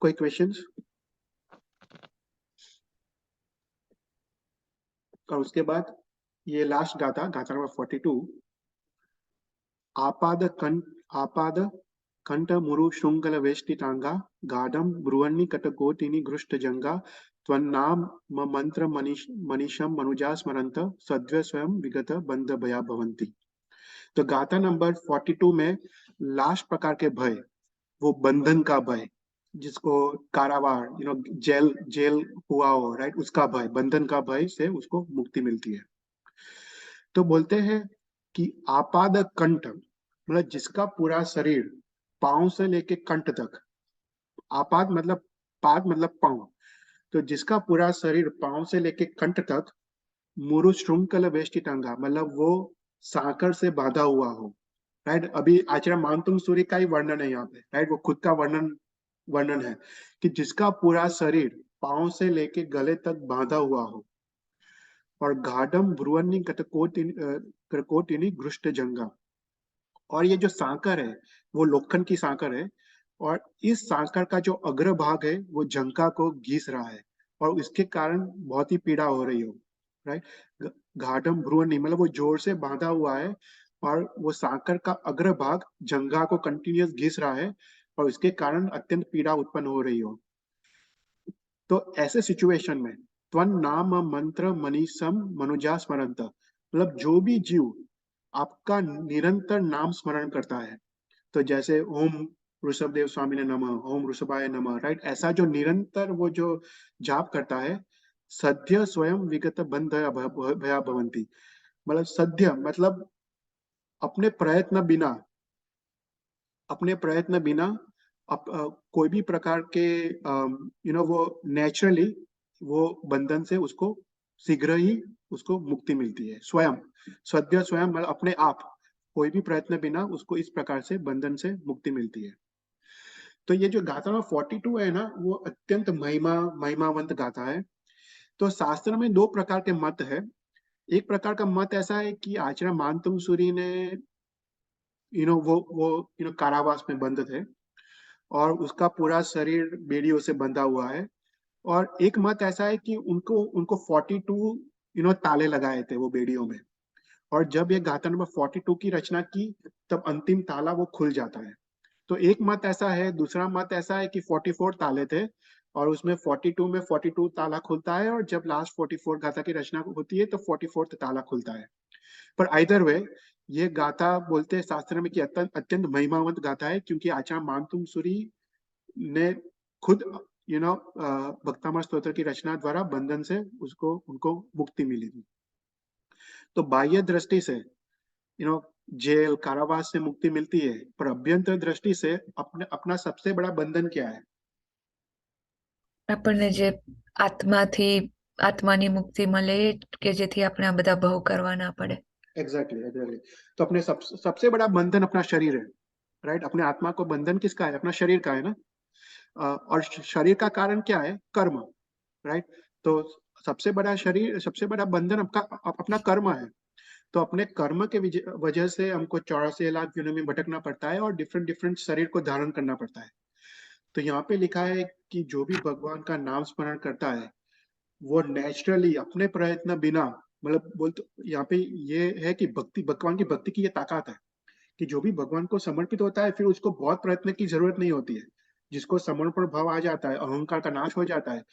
कोई क्वेश्चंस? और उसके बाद ये लास्ट गाथा, गाथा नंबर 42। आपाद कंठ, आपाद कंठ मुरु शुंगल वेष्टितांगा, गाढ़ं ब्रुवन्नि कटकोटिनि घृष्ट जंगा, त्वन्नाम मंत्र मनीषम मनुजा स्मरंत, सद्य स्वयं विगत बंध भया भवंती। तो गाथा नंबर 42 में लास्ट प्रकार के भय, वो बंधन का भय, जिसको कारावार जेल जेल हुआ हो, राइट, उसका भय, बंधन का भय से उसको मुक्ति मिलती है। तो बोलते हैं कि आपाद कंठ, मतलब जिसका पूरा शरीर पांव से लेके कंठ तक, आपाद मतलब पाद मतलब पांव, तो जिसका पूरा शरीर पांव से लेके कंठ तक, मुरु श्रृंखल वेष्टितांगा, मतलब वो साकर से बांधा हुआ हो, राइट। अभी आचार्य मानतुंग सूर्य का ही वर्णन है यहाँ पे, राइट। वो खुद का वर्णन वर्णन है कि जिसका पूरा शरीर पांव से लेके गले तक बांधा हुआ हो, और घाटम भ्रुवन्नी कटकोटिनी घृष्ट जंगा, और ये जो सांकर है वो लोखंड की सांकर है, और इस सांकर का जो अग्र भाग है वो जंका को घिस रहा है, और इसके कारण बहुत ही पीड़ा हो रही हो, राइट। घाटम भ्रुवन्नी मतलब वो जोर से बांधा हुआ है, और वो सांकर का अग्र भाग जंगा को कंटिन्यूस घिस रहा है, और इसके कारण अत्यंत पीड़ा उत्पन्न हो रही हो। तो ऐसे सिचुएशन में त्वन नाम मंत्र मनीषम मनुजा स्मरंत, मतलब जो भी जीव आपका निरंतर नाम स्मरण करता है, तो जैसे ओम ऋषभदेव स्वामी ने नमः, ओम ऋषभाय नमः, राइट, ऐसा जो निरंतर वो जो जाप करता है, सद्य स्वयं विगत बंध भया भवंती, मतलब सद्य मतलब अपने प्रयत्न बिना, अपने प्रयत्न बिना कोई भी प्रकार के वो नेचुरली वो बंधन से उसको शीघ्र ही उसको मुक्ति मिलती है। स्वयं सद्य स्वयं मतलब अपने आप, कोई भी प्रयत्न बिना उसको इस प्रकार से बंधन से मुक्ति मिलती है। तो ये जो गाथा नंबर 42 है ना, वो अत्यंत महिमावंत गाथा है। तो शास्त्र में दो प्रकार के मत है। एक प्रकार का मत ऐसा है कि आचार्य मानतुंग सूरी ने वो कारावास में बंद थे, और उसका पूरा शरीर बेड़ियों से बंधा हुआ है। और एक मत ऐसा है कि उनको उनको 42 ताले लगाए थे वो बेड़ियों में, और जब ये गाथा नंबर 42 की रचना की तब अंतिम ताला वो खुल जाता है। तो एक मत ऐसा है, दूसरा मत ऐसा है कि 44 ताले थे, और उसमें 42 में 42 ताला खुलता है, और जब लास्ट 44 गाथा की रचना होती है तो 44 ताला खुलता है। पर आइदर वे, ये गाथा बोलते हैं शास्त्र में कि अत्यंत अत्यंत महिमावंत गाथा है, क्योंकि आचार्य मानतुंग सूरी ने खुद भक्तामृत स्तोत्र की रचना द्वारा बंधन से उसको उनको मुक्ति मिली थी। तो बाह्य दृष्टि से जेल कारावास से मुक्ति मिलती है, पर अभ्यंतर दृष्टि से अपना सबसे बड़ा बंधन क्या है? આપણને જે આત્માથી આત્માની મુક્તિ મળે કે જેથી આપણે આ બધા ભવ કરવા ના પડે. एग्जैक्टली तो अपने सबसे बड़ा बंधन अपना शरीर है, राइट? अपने आत्मा को बंधन किसका है? अपना शरीर का है ना। और शरीर का कारण क्या है? कर्म, राइट? तो सबसे बड़ा बंधन अपना कर्म है। तो अपने कर्म के वजह से हमको 84 लाख योनि में भटकना पड़ता है और डिफरेंट डिफरेंट शरीर को धारण करना पड़ता है। तो यहाँ पे लिखा है कि जो भी भगवान का नाम स्मरण करता है वो नेचुरली अपने प्रयत्न बिना, मतलब बोलते यहाँ पे ये है कि भगवान की भक्ति की ये ताकत है कि जो भी भगवान को समर्पित होता है फिर उसको बहुत प्रयत्न की जरूरत नहीं होती है। जिसको समर्पण भाव आ जाता है, अहंकार का नाश हो जाता है,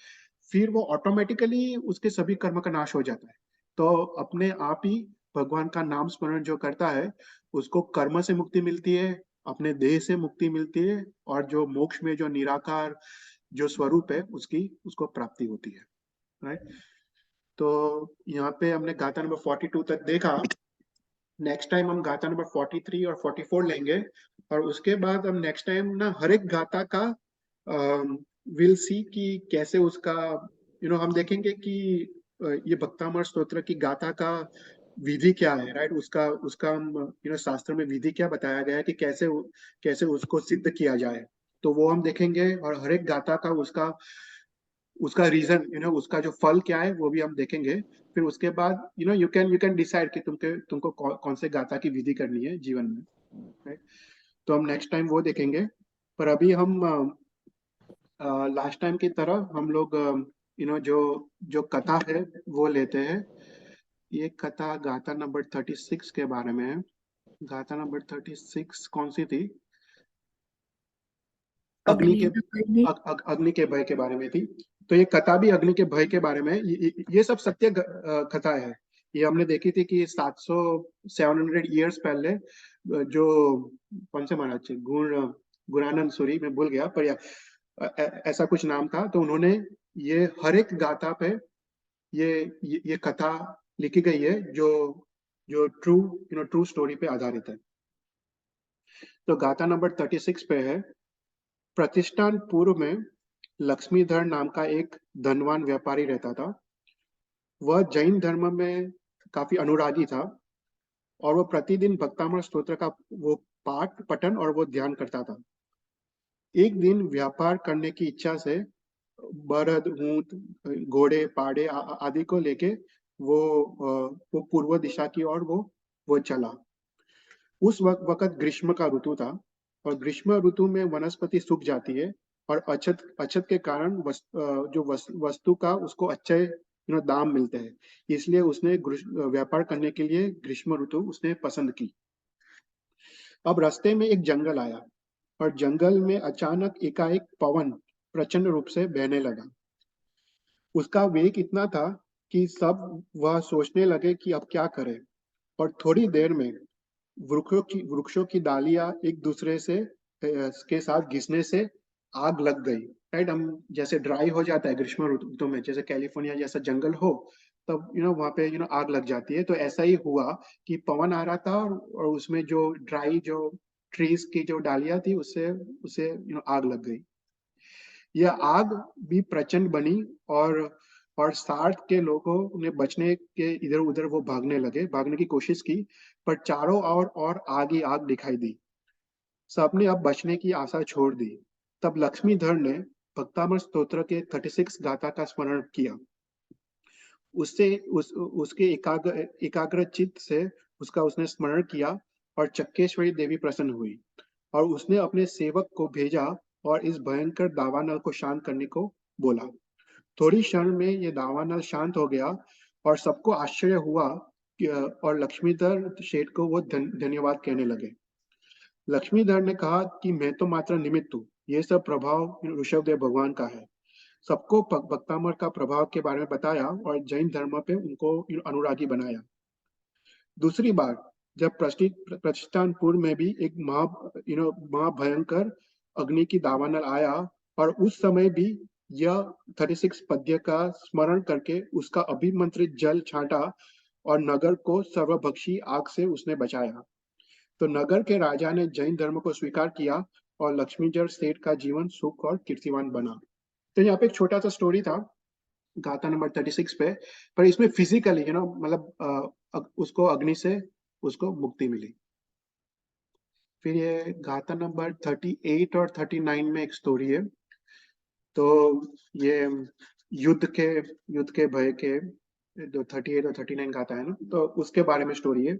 फिर वो ऑटोमेटिकली उसके सभी कर्म का नाश हो जाता है। तो अपने आप ही भगवान का नाम स्मरण जो करता है उसको कर्म से मुक्ति मिलती है, अपने देह से मुक्ति मिलती है, और जो मोक्ष में जो निराकार जो स्वरूप है उसकी उसको प्राप्ति होती है, राइट? तो यहाँ पे हमने गाथा नंबर 42 तक देखा। नेक्स्ट टाइम हम गाथा नंबर 43 और 44 लेंगे, और उसके बाद हम नेक्स्ट टाइम ना हर एक गाथा का विल सी कि कैसे उसका हम देखेंगे कि ये भक्तामृत स्तोत्र की गाथा का विधि क्या है, राइट? उसका उसका हम शास्त्र में विधि क्या बताया गया है कि कैसे उसको सिद्ध किया जाए, तो वो हम देखेंगे। और हर एक गाथा का उसका उसका रीजन उसका जो फल क्या है वो भी हम देखेंगे। फिर उसके बाद यू कैन डिसाइड कि तुमको कौन से गाथा की विधि करनी है जीवन में, right? तो हम नेक्स्ट टाइम वो देखेंगे। पर अभी हम लास्ट टाइम की तरह हम लोग जो जो कथा है वो लेते हैं। ये कथा गाथा नंबर 36 के बारे में है। गाथा नंबर 36 कौन सी थी? अग्नि के અગ્નિના ભયની अग्नि के भय के बारे में थी। तो ये कथा भी अग्नि के भय के बारे में है। ये सब सत्य कथा है। ये हमने देखी थी कि 700 ईयर्स पहले जो कौन से महाराज थे, गुणानंद सूरी, मैं भूल गया, पर ऐसा कुछ नाम था। तो उन्होंने ये हर एक गाथा पे ये कथा लिखी गई है जो जो ट्रू स्टोरी पे आधारित है। तो गाथा नंबर 36 पे है। प्रतिष्ठान पूर्व में लक्ष्मीधर नाम का एक धनवान व्यापारी रहता था। वह जैन धर्म में काफी अनुरागी था और वो प्रतिदिन भक्तामृत स्तोत्र का वो पाठ पठन और वो ध्यान करता था। एक दिन व्यापार करने की इच्छा से बरद, ऊंट, घोड़े, पाड़े आदि को लेके वो पूर्व दिशा की ओर वो चला। उस वक्त ग्रीष्म का ऋतु था और ग्रीष्म ऋतु में वनस्पति सूख जाती है और अछत अछत के कारण जो वस्तु का उसको अच्छे दाम मिलते हैं। इसलिए उसने व्यापार करने के लिए ग्रीष्म ऋतु उसने पसंद की। अब रास्ते में एक जंगल आया और जंगल में अचानक एकाएक पवन प्रचंड रूप से बहने लगा। उसका वेग इतना था कि सब वह सोचने लगे कि अब क्या करें। और थोड़ी देर में वृक्षों की डालियां एक दूसरे से के साथ घिसने से आग लग गई, राइट? हम जैसे ड्राई हो जाता है ग्रीष्म ऋतु में, जैसे कैलिफोर्निया जैसा जंगल हो, तब वहां पे आग लग जाती है। तो ऐसा ही हुआ कि पवन आ रहा था और उसमें जो ड्राई जो ट्रीज की जो डालियां थी उससे उसे आग लग गई। यह आग भी प्रचंड बनी और 60 के लोगों ने बचने के इधर उधर वो भागने की कोशिश की, पर चारों ओर और आग ही आग दिखाई दी। सबने अब बचने की आशा छोड़ दी। तब लक्ष्मीधर ने भक्तामृत स्तोत्र के 36 गाथा का स्मरण किया। उसके एकाग्र चित्त से उसका उसने स्मरण किया और चक्केश्वरी देवी प्रसन्न हुई और उसने अपने सेवक को भेजा और इस भयंकर दावानल को शांत करने को बोला। थोड़ी क्षण में ये दावानल शांत हो गया और सबको आश्चर्य हुआ और लक्ष्मीधर शेठ को वो धन्यवाद कहने लगे। लक्ष्मीधर ने कहा कि मैं तो मात्र निमित्त हूँ, ये सब प्रभाव ऋषभदेव भगवान का है। सबको भक्तामृत का प्रभाव के बारे में बताया और जैन धर्म पे उनको अनुरागी बनाया। दूसरी बार जब प्रतिष्ठानपुर में भी एक महाभयंकर अग्नि की दावानल आया और उस समय भी यह 36 पद्य का स्मरण करके उसका अभिमंत्रित जल छाटा और नगर को सर्वभक्षी आग से उसने बचाया। तो नगर के राजा ने जैन धर्म को स्वीकार किया और लक्ष्मीधर सेठ का जीवन सुख और कीर्तिवान बना। तो यहाँ पे एक छोटा सा स्टोरी था गाथा नंबर 36 पे, पर इसमें फिजिकली मतलब उसको अग्नि से उसको मुक्ति मिली। फिर ये गाथा नंबर 38 और 39 में एक स्टोरी है। तो ये युद्ध के भय के जो 38 और 39 गाथा है ना, तो उसके बारे में स्टोरी है।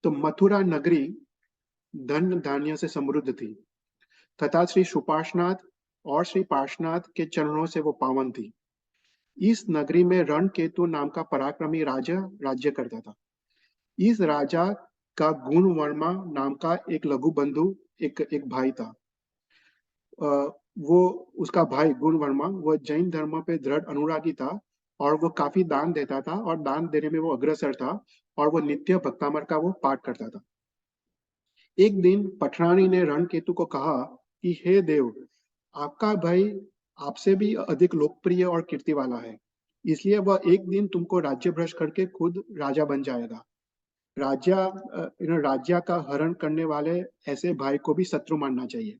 तो मथुरा नगरी धन धान्य से समृद्ध थी तथा श्री सुपार्श्वनाथ और श्री पार्श्वनाथ के चरणों से वो पावन थी। इस नगरी में रणकेतु नाम का पराक्रमी राजा राज्य करता था। इस राजा का गुण वर्मा नाम का एक लघु बंधु एक भाई था। वो उसका भाई गुण वर्मा वो जैन धर्म पे दृढ़ अनुरागी था और वो काफी दान देता था और दान देने में वो अग्रसर था और वो नित्य भक्तामर का वो पाठ करता था। एक दिन पटरानी ने रणकेतु को कहा कि हे देव, आपका भाई आपसे भी अधिक लोकप्रिय और कीर्ति वाला है, इसलिए वह एक दिन तुमको राज्य भ्रष्ट करके खुद राजा बन जाएगा। राज्य का हरण करने वाले ऐसे भाई को भी शत्रु मानना चाहिए।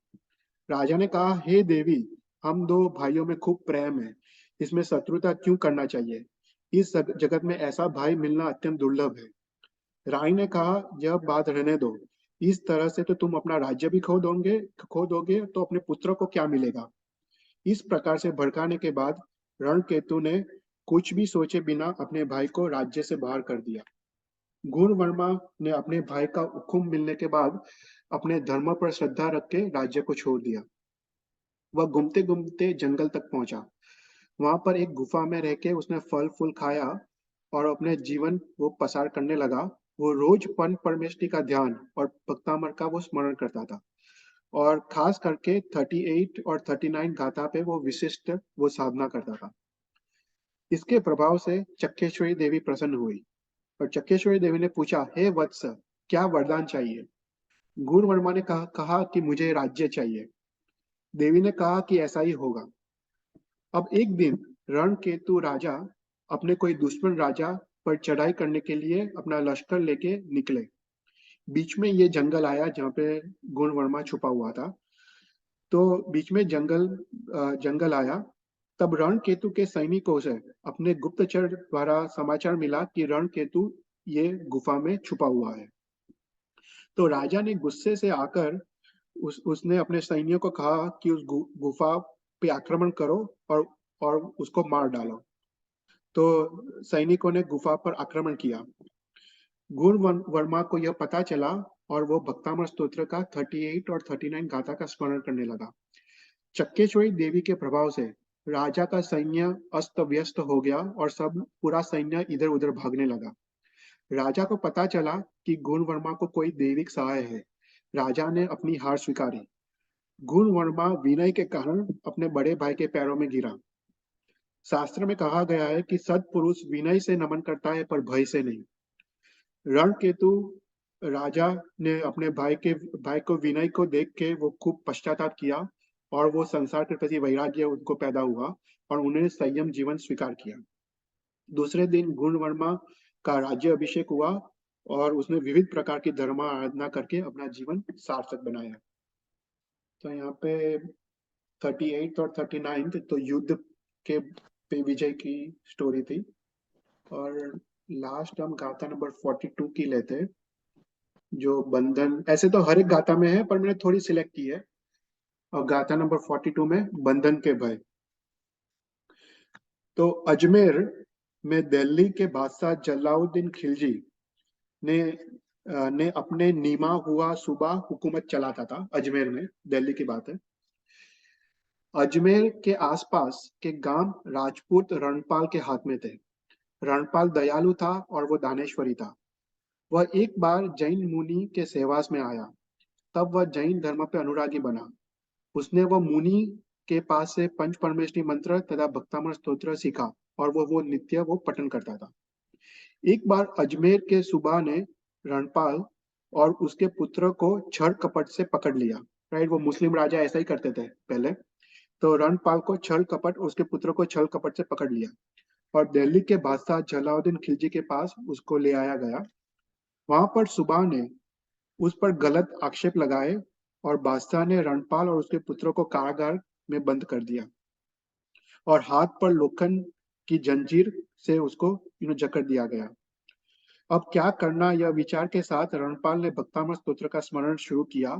राजा ने कहा, हे देवी, हम दो भाइयों में खूब प्रेम है, इसमें शत्रुता क्यों करना चाहिए? इस जगत में ऐसा भाई मिलना अत्यंत दुर्लभ है। राय ने कहा, यह बात रहने दो, इस तरह से तो तुम अपना राज्य भी खो दोगे तो अपने पुत्र को क्या मिलेगा? इस प्रकार से भड़काने के बाद रणकेतु ने कुछ भी सोचे बिना अपने भाई को राज्य से बाहर कर दिया। गुण वर्मा ने अपने भाई का हुक्म मिलने के बाद अपने धर्म पर श्रद्धा रख के राज्य को छोड़ दिया। वह घूमते घूमते जंगल तक पहुंचा। वहां पर एक गुफा में रह के उसने फल फूल खाया और अपने जीवन वो पसार करने लगा। वो रोज परमेष्टि का ध्यान और भक्तामर का वो स्मरण करता था और खास करके 38 और 39 गाथा पे वो विशिष्ट वो साधना करता था। इसके प्रभाव से चक्केश्वरी देवी प्रसन्न हुई और चक्केश्वरी देवी ने पूछा, हे वत्स, क्या वरदान चाहिए? गुण वर्मा ने कहा कि मुझे राज्य चाहिए। देवी ने कहा कि ऐसा ही होगा। अब एक दिन रणकेतु राजा अपने कोई दुश्मन राजा पर चढ़ाई करने के लिए अपना लश्कर लेके निकले। बीच में ये जंगल आया जहाँ पे गुण वर्मा छुपा हुआ था। तो बीच में जंगल आया। तब रणकेतु के सैनिकों से अपने गुप्तचर द्वारा समाचार मिला कि रणकेतु ये गुफा में छुपा हुआ है। तो राजा ने गुस्से से आकर उसने अपने सैनिकों को कहा कि उस गुफा पे आक्रमण करो और उसको मार डालो। तो सैनिकों ने गुफा पर आक्रमण किया। गुण वर्मा को यह पता चला और वो भक्तामर स्तोत्र का 38 और 39 गाथा का स्मरण करने लगा। चक्केश्वरी देवी के प्रभाव से राजा का सैन्य अस्त व्यस्त हो गया और सब पूरा सैन्य इधर उधर भागने लगा। राजा को पता चला कि गुण वर्मा को कोई दैविक सहाय है। राजा ने अपनी हार स्वीकारी। गुण वर्मा विनय के कारण अपने बड़े भाई के पैरों में गिरा। शास्त्र में कहा गया है कि सत्पुरुष विनय से नमन करता है पर भय से नहीं। रणकेतु राजा ने अपने भाई को विनय को देख के वो खूब पश्चाताप किया और वो संसार के प्रति वैराग्य उनको पैदा हुआ और उन्हें संयम जीवन स्वीकार किया। दूसरे दिन गुण वर्मा का राज्य अभिषेक हुआ और उसने विविध प्रकार की धर्म आराधना करके अपना जीवन सार्थक बनाया। तो यहाँ पे 38 और 39 तो युद्ध के पे विजय की स्टोरी थी। और लास्ट हम गाथा नंबर 42 की लेते हैं, जो बंधन। ऐसे तो हर एक गाथा में है पर मैंने थोड़ी सिलेक्ट की है। और गाथा नंबर 42 में बंधन के भय। तो अजमेर में दिल्ली के बादशाह जलाउद्दीन खिलजी ने अपने नीमा हुआ सूबा हुकूमत चलाता था। अजमेर में, दिल्ली की बात है। अजमेर के आसपास के गांव राजपूत रणपाल के हाथ में थे। रणपाल दयालु था और वो दानेश्वरी था। वह एक बार जैन मुनि के सहवास में आया, तब वह जैन धर्म पे अनुरागी बना। उसने वह मुनि के पास से पंच परमेष्टि मंत्र तथा भक्तामर स्तोत्र सीखा और वो नित्य वो पठन करता था। एक बार अजमेर के सुबा ने रणपाल और उसके पुत्र को छल कपट से पकड़ लिया। राइट, वो मुस्लिम राजा ऐसा ही करते थे पहले। तो रणपाल को छल कपट, उसके पुत्र को छल कपट से पकड़ लिया और दिल्ली के बादशाह जलाउद्दीन खिलजी के पास उसको ले आया गया। वहां पर सुबह ने उस पर गलत आक्षेप लगाए और बादशाह ने रणपाल और उसके पुत्रों को कारागार में बंद कर दिया और हाथ पर लोखंड की जंजीर से उसको जकड़ दिया गया। अब क्या करना, यह विचार के साथ रणपाल ने भक्तामृत स्तोत्र का स्मरण शुरू किया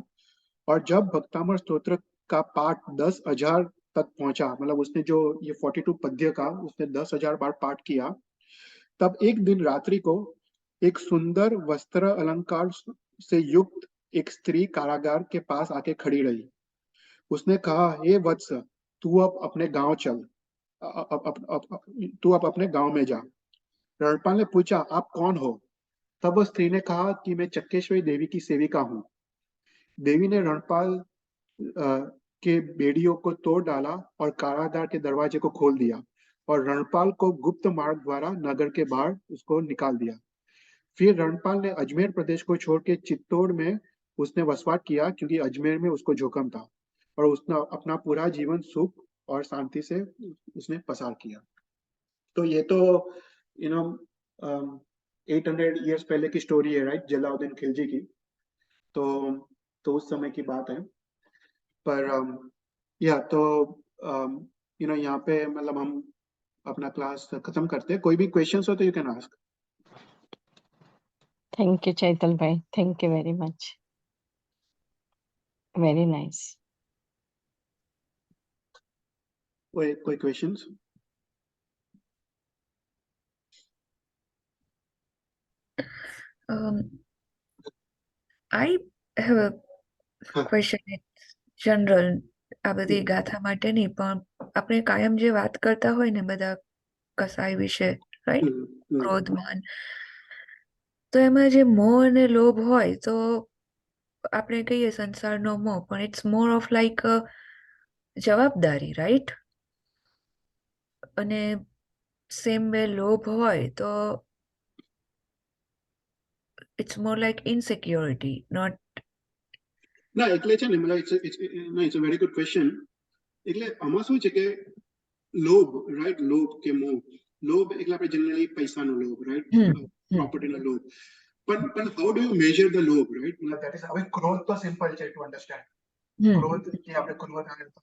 और जब भक्तामृत स्तोत्र का पाठ 10,000 तक पहुंचा, मतलब उसने जो ये 42 पद्य का उसने 10,000 बार पाठ किया, तब एक दिन रात्रि को एक सुंदर वस्त्र अलंकार से युक्त एक स्त्री कारागार के पास आके खड़ी रही। उसने कहा, हे वत्स, तू अब अपने गांव चल, तू अब अपने गांव में जा। रणपाल ने पूछा, आप कौन हो? तब वह स्त्री ने कहा कि मैं चक्केश्वरी देवी की सेविका हूँ। देवी ने रणपाल के बेड़ियों को तोड़ डाला और कारागार के दरवाजे को खोल दिया और रणपाल को गुप्त मार्ग द्वारा नगर के बाहर उसको निकाल दिया। फिर रणपाल ने अजमेर प्रदेश को छोड़ के चित्तौड़ में उसने वसवाट किया, क्योंकि अजमेर में उसको जोखम था, और उसने अपना पूरा जीवन सुख और शांति से उसने पसार किया। तो ये तो 800 ईयर्स पहले की स्टोरी है, राइट, जलाउद्दीन खिलजी की। तो उस समय की बात है। पर या तो यहाँ पे मतलब हम अपना क्लास खत्म करते हैं। कोई भी क्वेश्चंस हो तो you can ask. Thank you, Chaital bhai. Thank you very much. Very nice. कोई questions? I have a question. It's general. આ બધી ગાથા માટે નહીં, પણ આપણે કાયમ જે વાત કરતા હોય ને બધા કસાય વિશે, રાઈટ, ક્રોધ, માન, તો એમાં જે મોહ અને લોભ હોય તો આપણે કહીએ સંસારનો મોહ, પણ ઇટ્સ મોર ઓફ લાઈક જવાબદારી, રાઈટ? અને સેમ વે લોભ હોય તો it's more like insecurity, not. ના, એટલે છે ને, મતલબ it's a very good question. એટલે આમાં શું છે કે લોભ, રાઈટ, લોભ કે મોહ. લોભ એટલે આપણે જનરલી પૈસાનો લોભ, રાઈટ, પ્રોપર્ટીનો લોભ. પણ how do you major the લોભ, રાઈટ? મતલબ ધેટ ઇઝ, હવે ક્રોધ તો સિમ્પલ છે ટુ અન્ડરસ્ટેન્ડ. ક્રોધ કે આપણે ક્રોધ આવે તો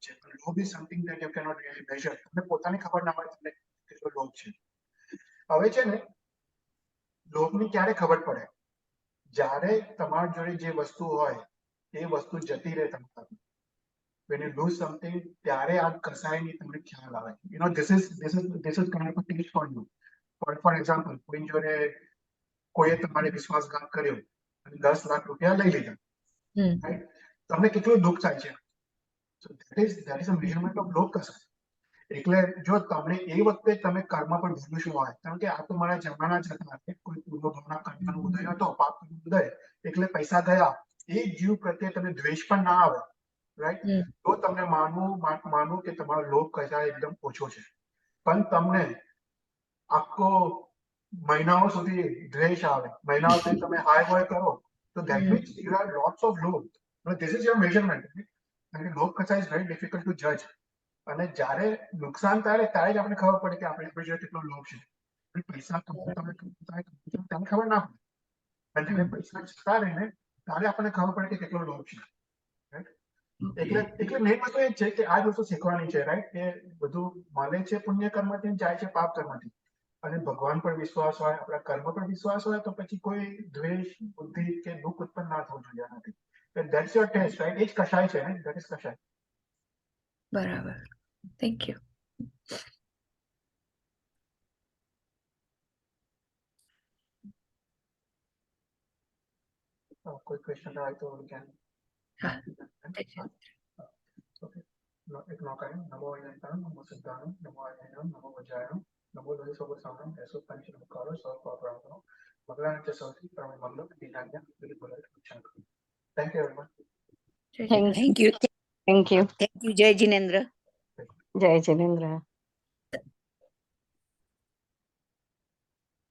છે, પણ લોભ is something that you cannot really major. તમને પોતાને ખબર ના હોય તમને કેટલો લોભ છે. હવે છે ને, લોભની ક્યારે ખબર પડે? જ્યારે તમારી જોડે જે વસ્તુ હોય એ વસ્તુ જતી રહે તમારી. when you lose something, ત્યારે આ કસાયની તમને ખ્યાલ આવે. this is kind of a test for you. For example, કોઈ જોડે કોઈએ તમારે વિશ્વાસઘાત કર્યો અને 10 લાખ રૂપિયા લઈ લીધા, રાઈટ? તમને કેટલું દુઃખ થાય છે? so that is a measurement of લોભ કસાય. એટલે જો તમને એ વખતે તમે કર્મ પર ભરોસો હોય, કારણ કે આ તો મારા જમાના જ હતા, કોઈ પૂર્વ ભાવના કર્મનો ઉદય હતો, પાપનો ઉદય, એટલે પૈસા ગયા, એ જીવ પ્રત્યે તમને દ્વેષ પણ ના આવે, રાઈટ? તો તમને માનવું કે તમારો લોભ કસાય એકદમ ઓછો છે. પણ તમને આખો મહિનાઓ સુધી દ્વેષ આવે, મહિનાઓ સુધી તમે હાય હોય કરો, તો that means you have lots of લોભ. This is your measurement. કારણ કે લોભ કસાય ઇઝ વેરી ડિફિકલ્ટ ટુ જજ. અને જ્યારે નુકસાન થાય ત્યારે જ આપણે ખબર પડે કે આપણે જોડે કેટલો લોભ છે. પૈસા તમને ખબર ના પડે, અને જ્યારે પૈસા જતા રહે ને ત્યારે આપણને ખબર પડે કે કેટલો લોભ છે, રાઈટ? એટલે મેઇન વસ્તુ એ છે કે આ જ વસ્તુ શીખવાની છે, રાઈટ? કે બધું મળે છે પુણ્ય કર્મથી, જાય છે પાપ કર્મથી. અને ભગવાન પર વિશ્વાસ હોય, આપણા કર્મ પર વિશ્વાસ હોય, તો પછી કોઈ દ્વેષ, બુદ્ધિ કે દુઃખ ઉત્પન્ન ના થવું જોઈએ આનાથી. That's your test, right? એ જ કશાય છે ને, ધેટ ઇઝ કશાય. બરાબર, થેન્ક યુ. કોઈ ક્વેશ્ચન હોય તો કેન. હા, એક નોકાય નમો અયંતાણ નમો સિદ્ધાણમ નમો અયનમ નમો વજ્રાયણમ નમો લોહિ સૌસાણમ એસો પંચ નમકારો સૌ પાપરાણો મગલાન તે સૌથી પરમ મંગલ દિનાજ્ઞા વિધિ બોલે ઉચ્ચાર. Thank you everyone. Thank you. Thank you. Thank you. Thank you, Jai Jinendra. Jai Jinendra.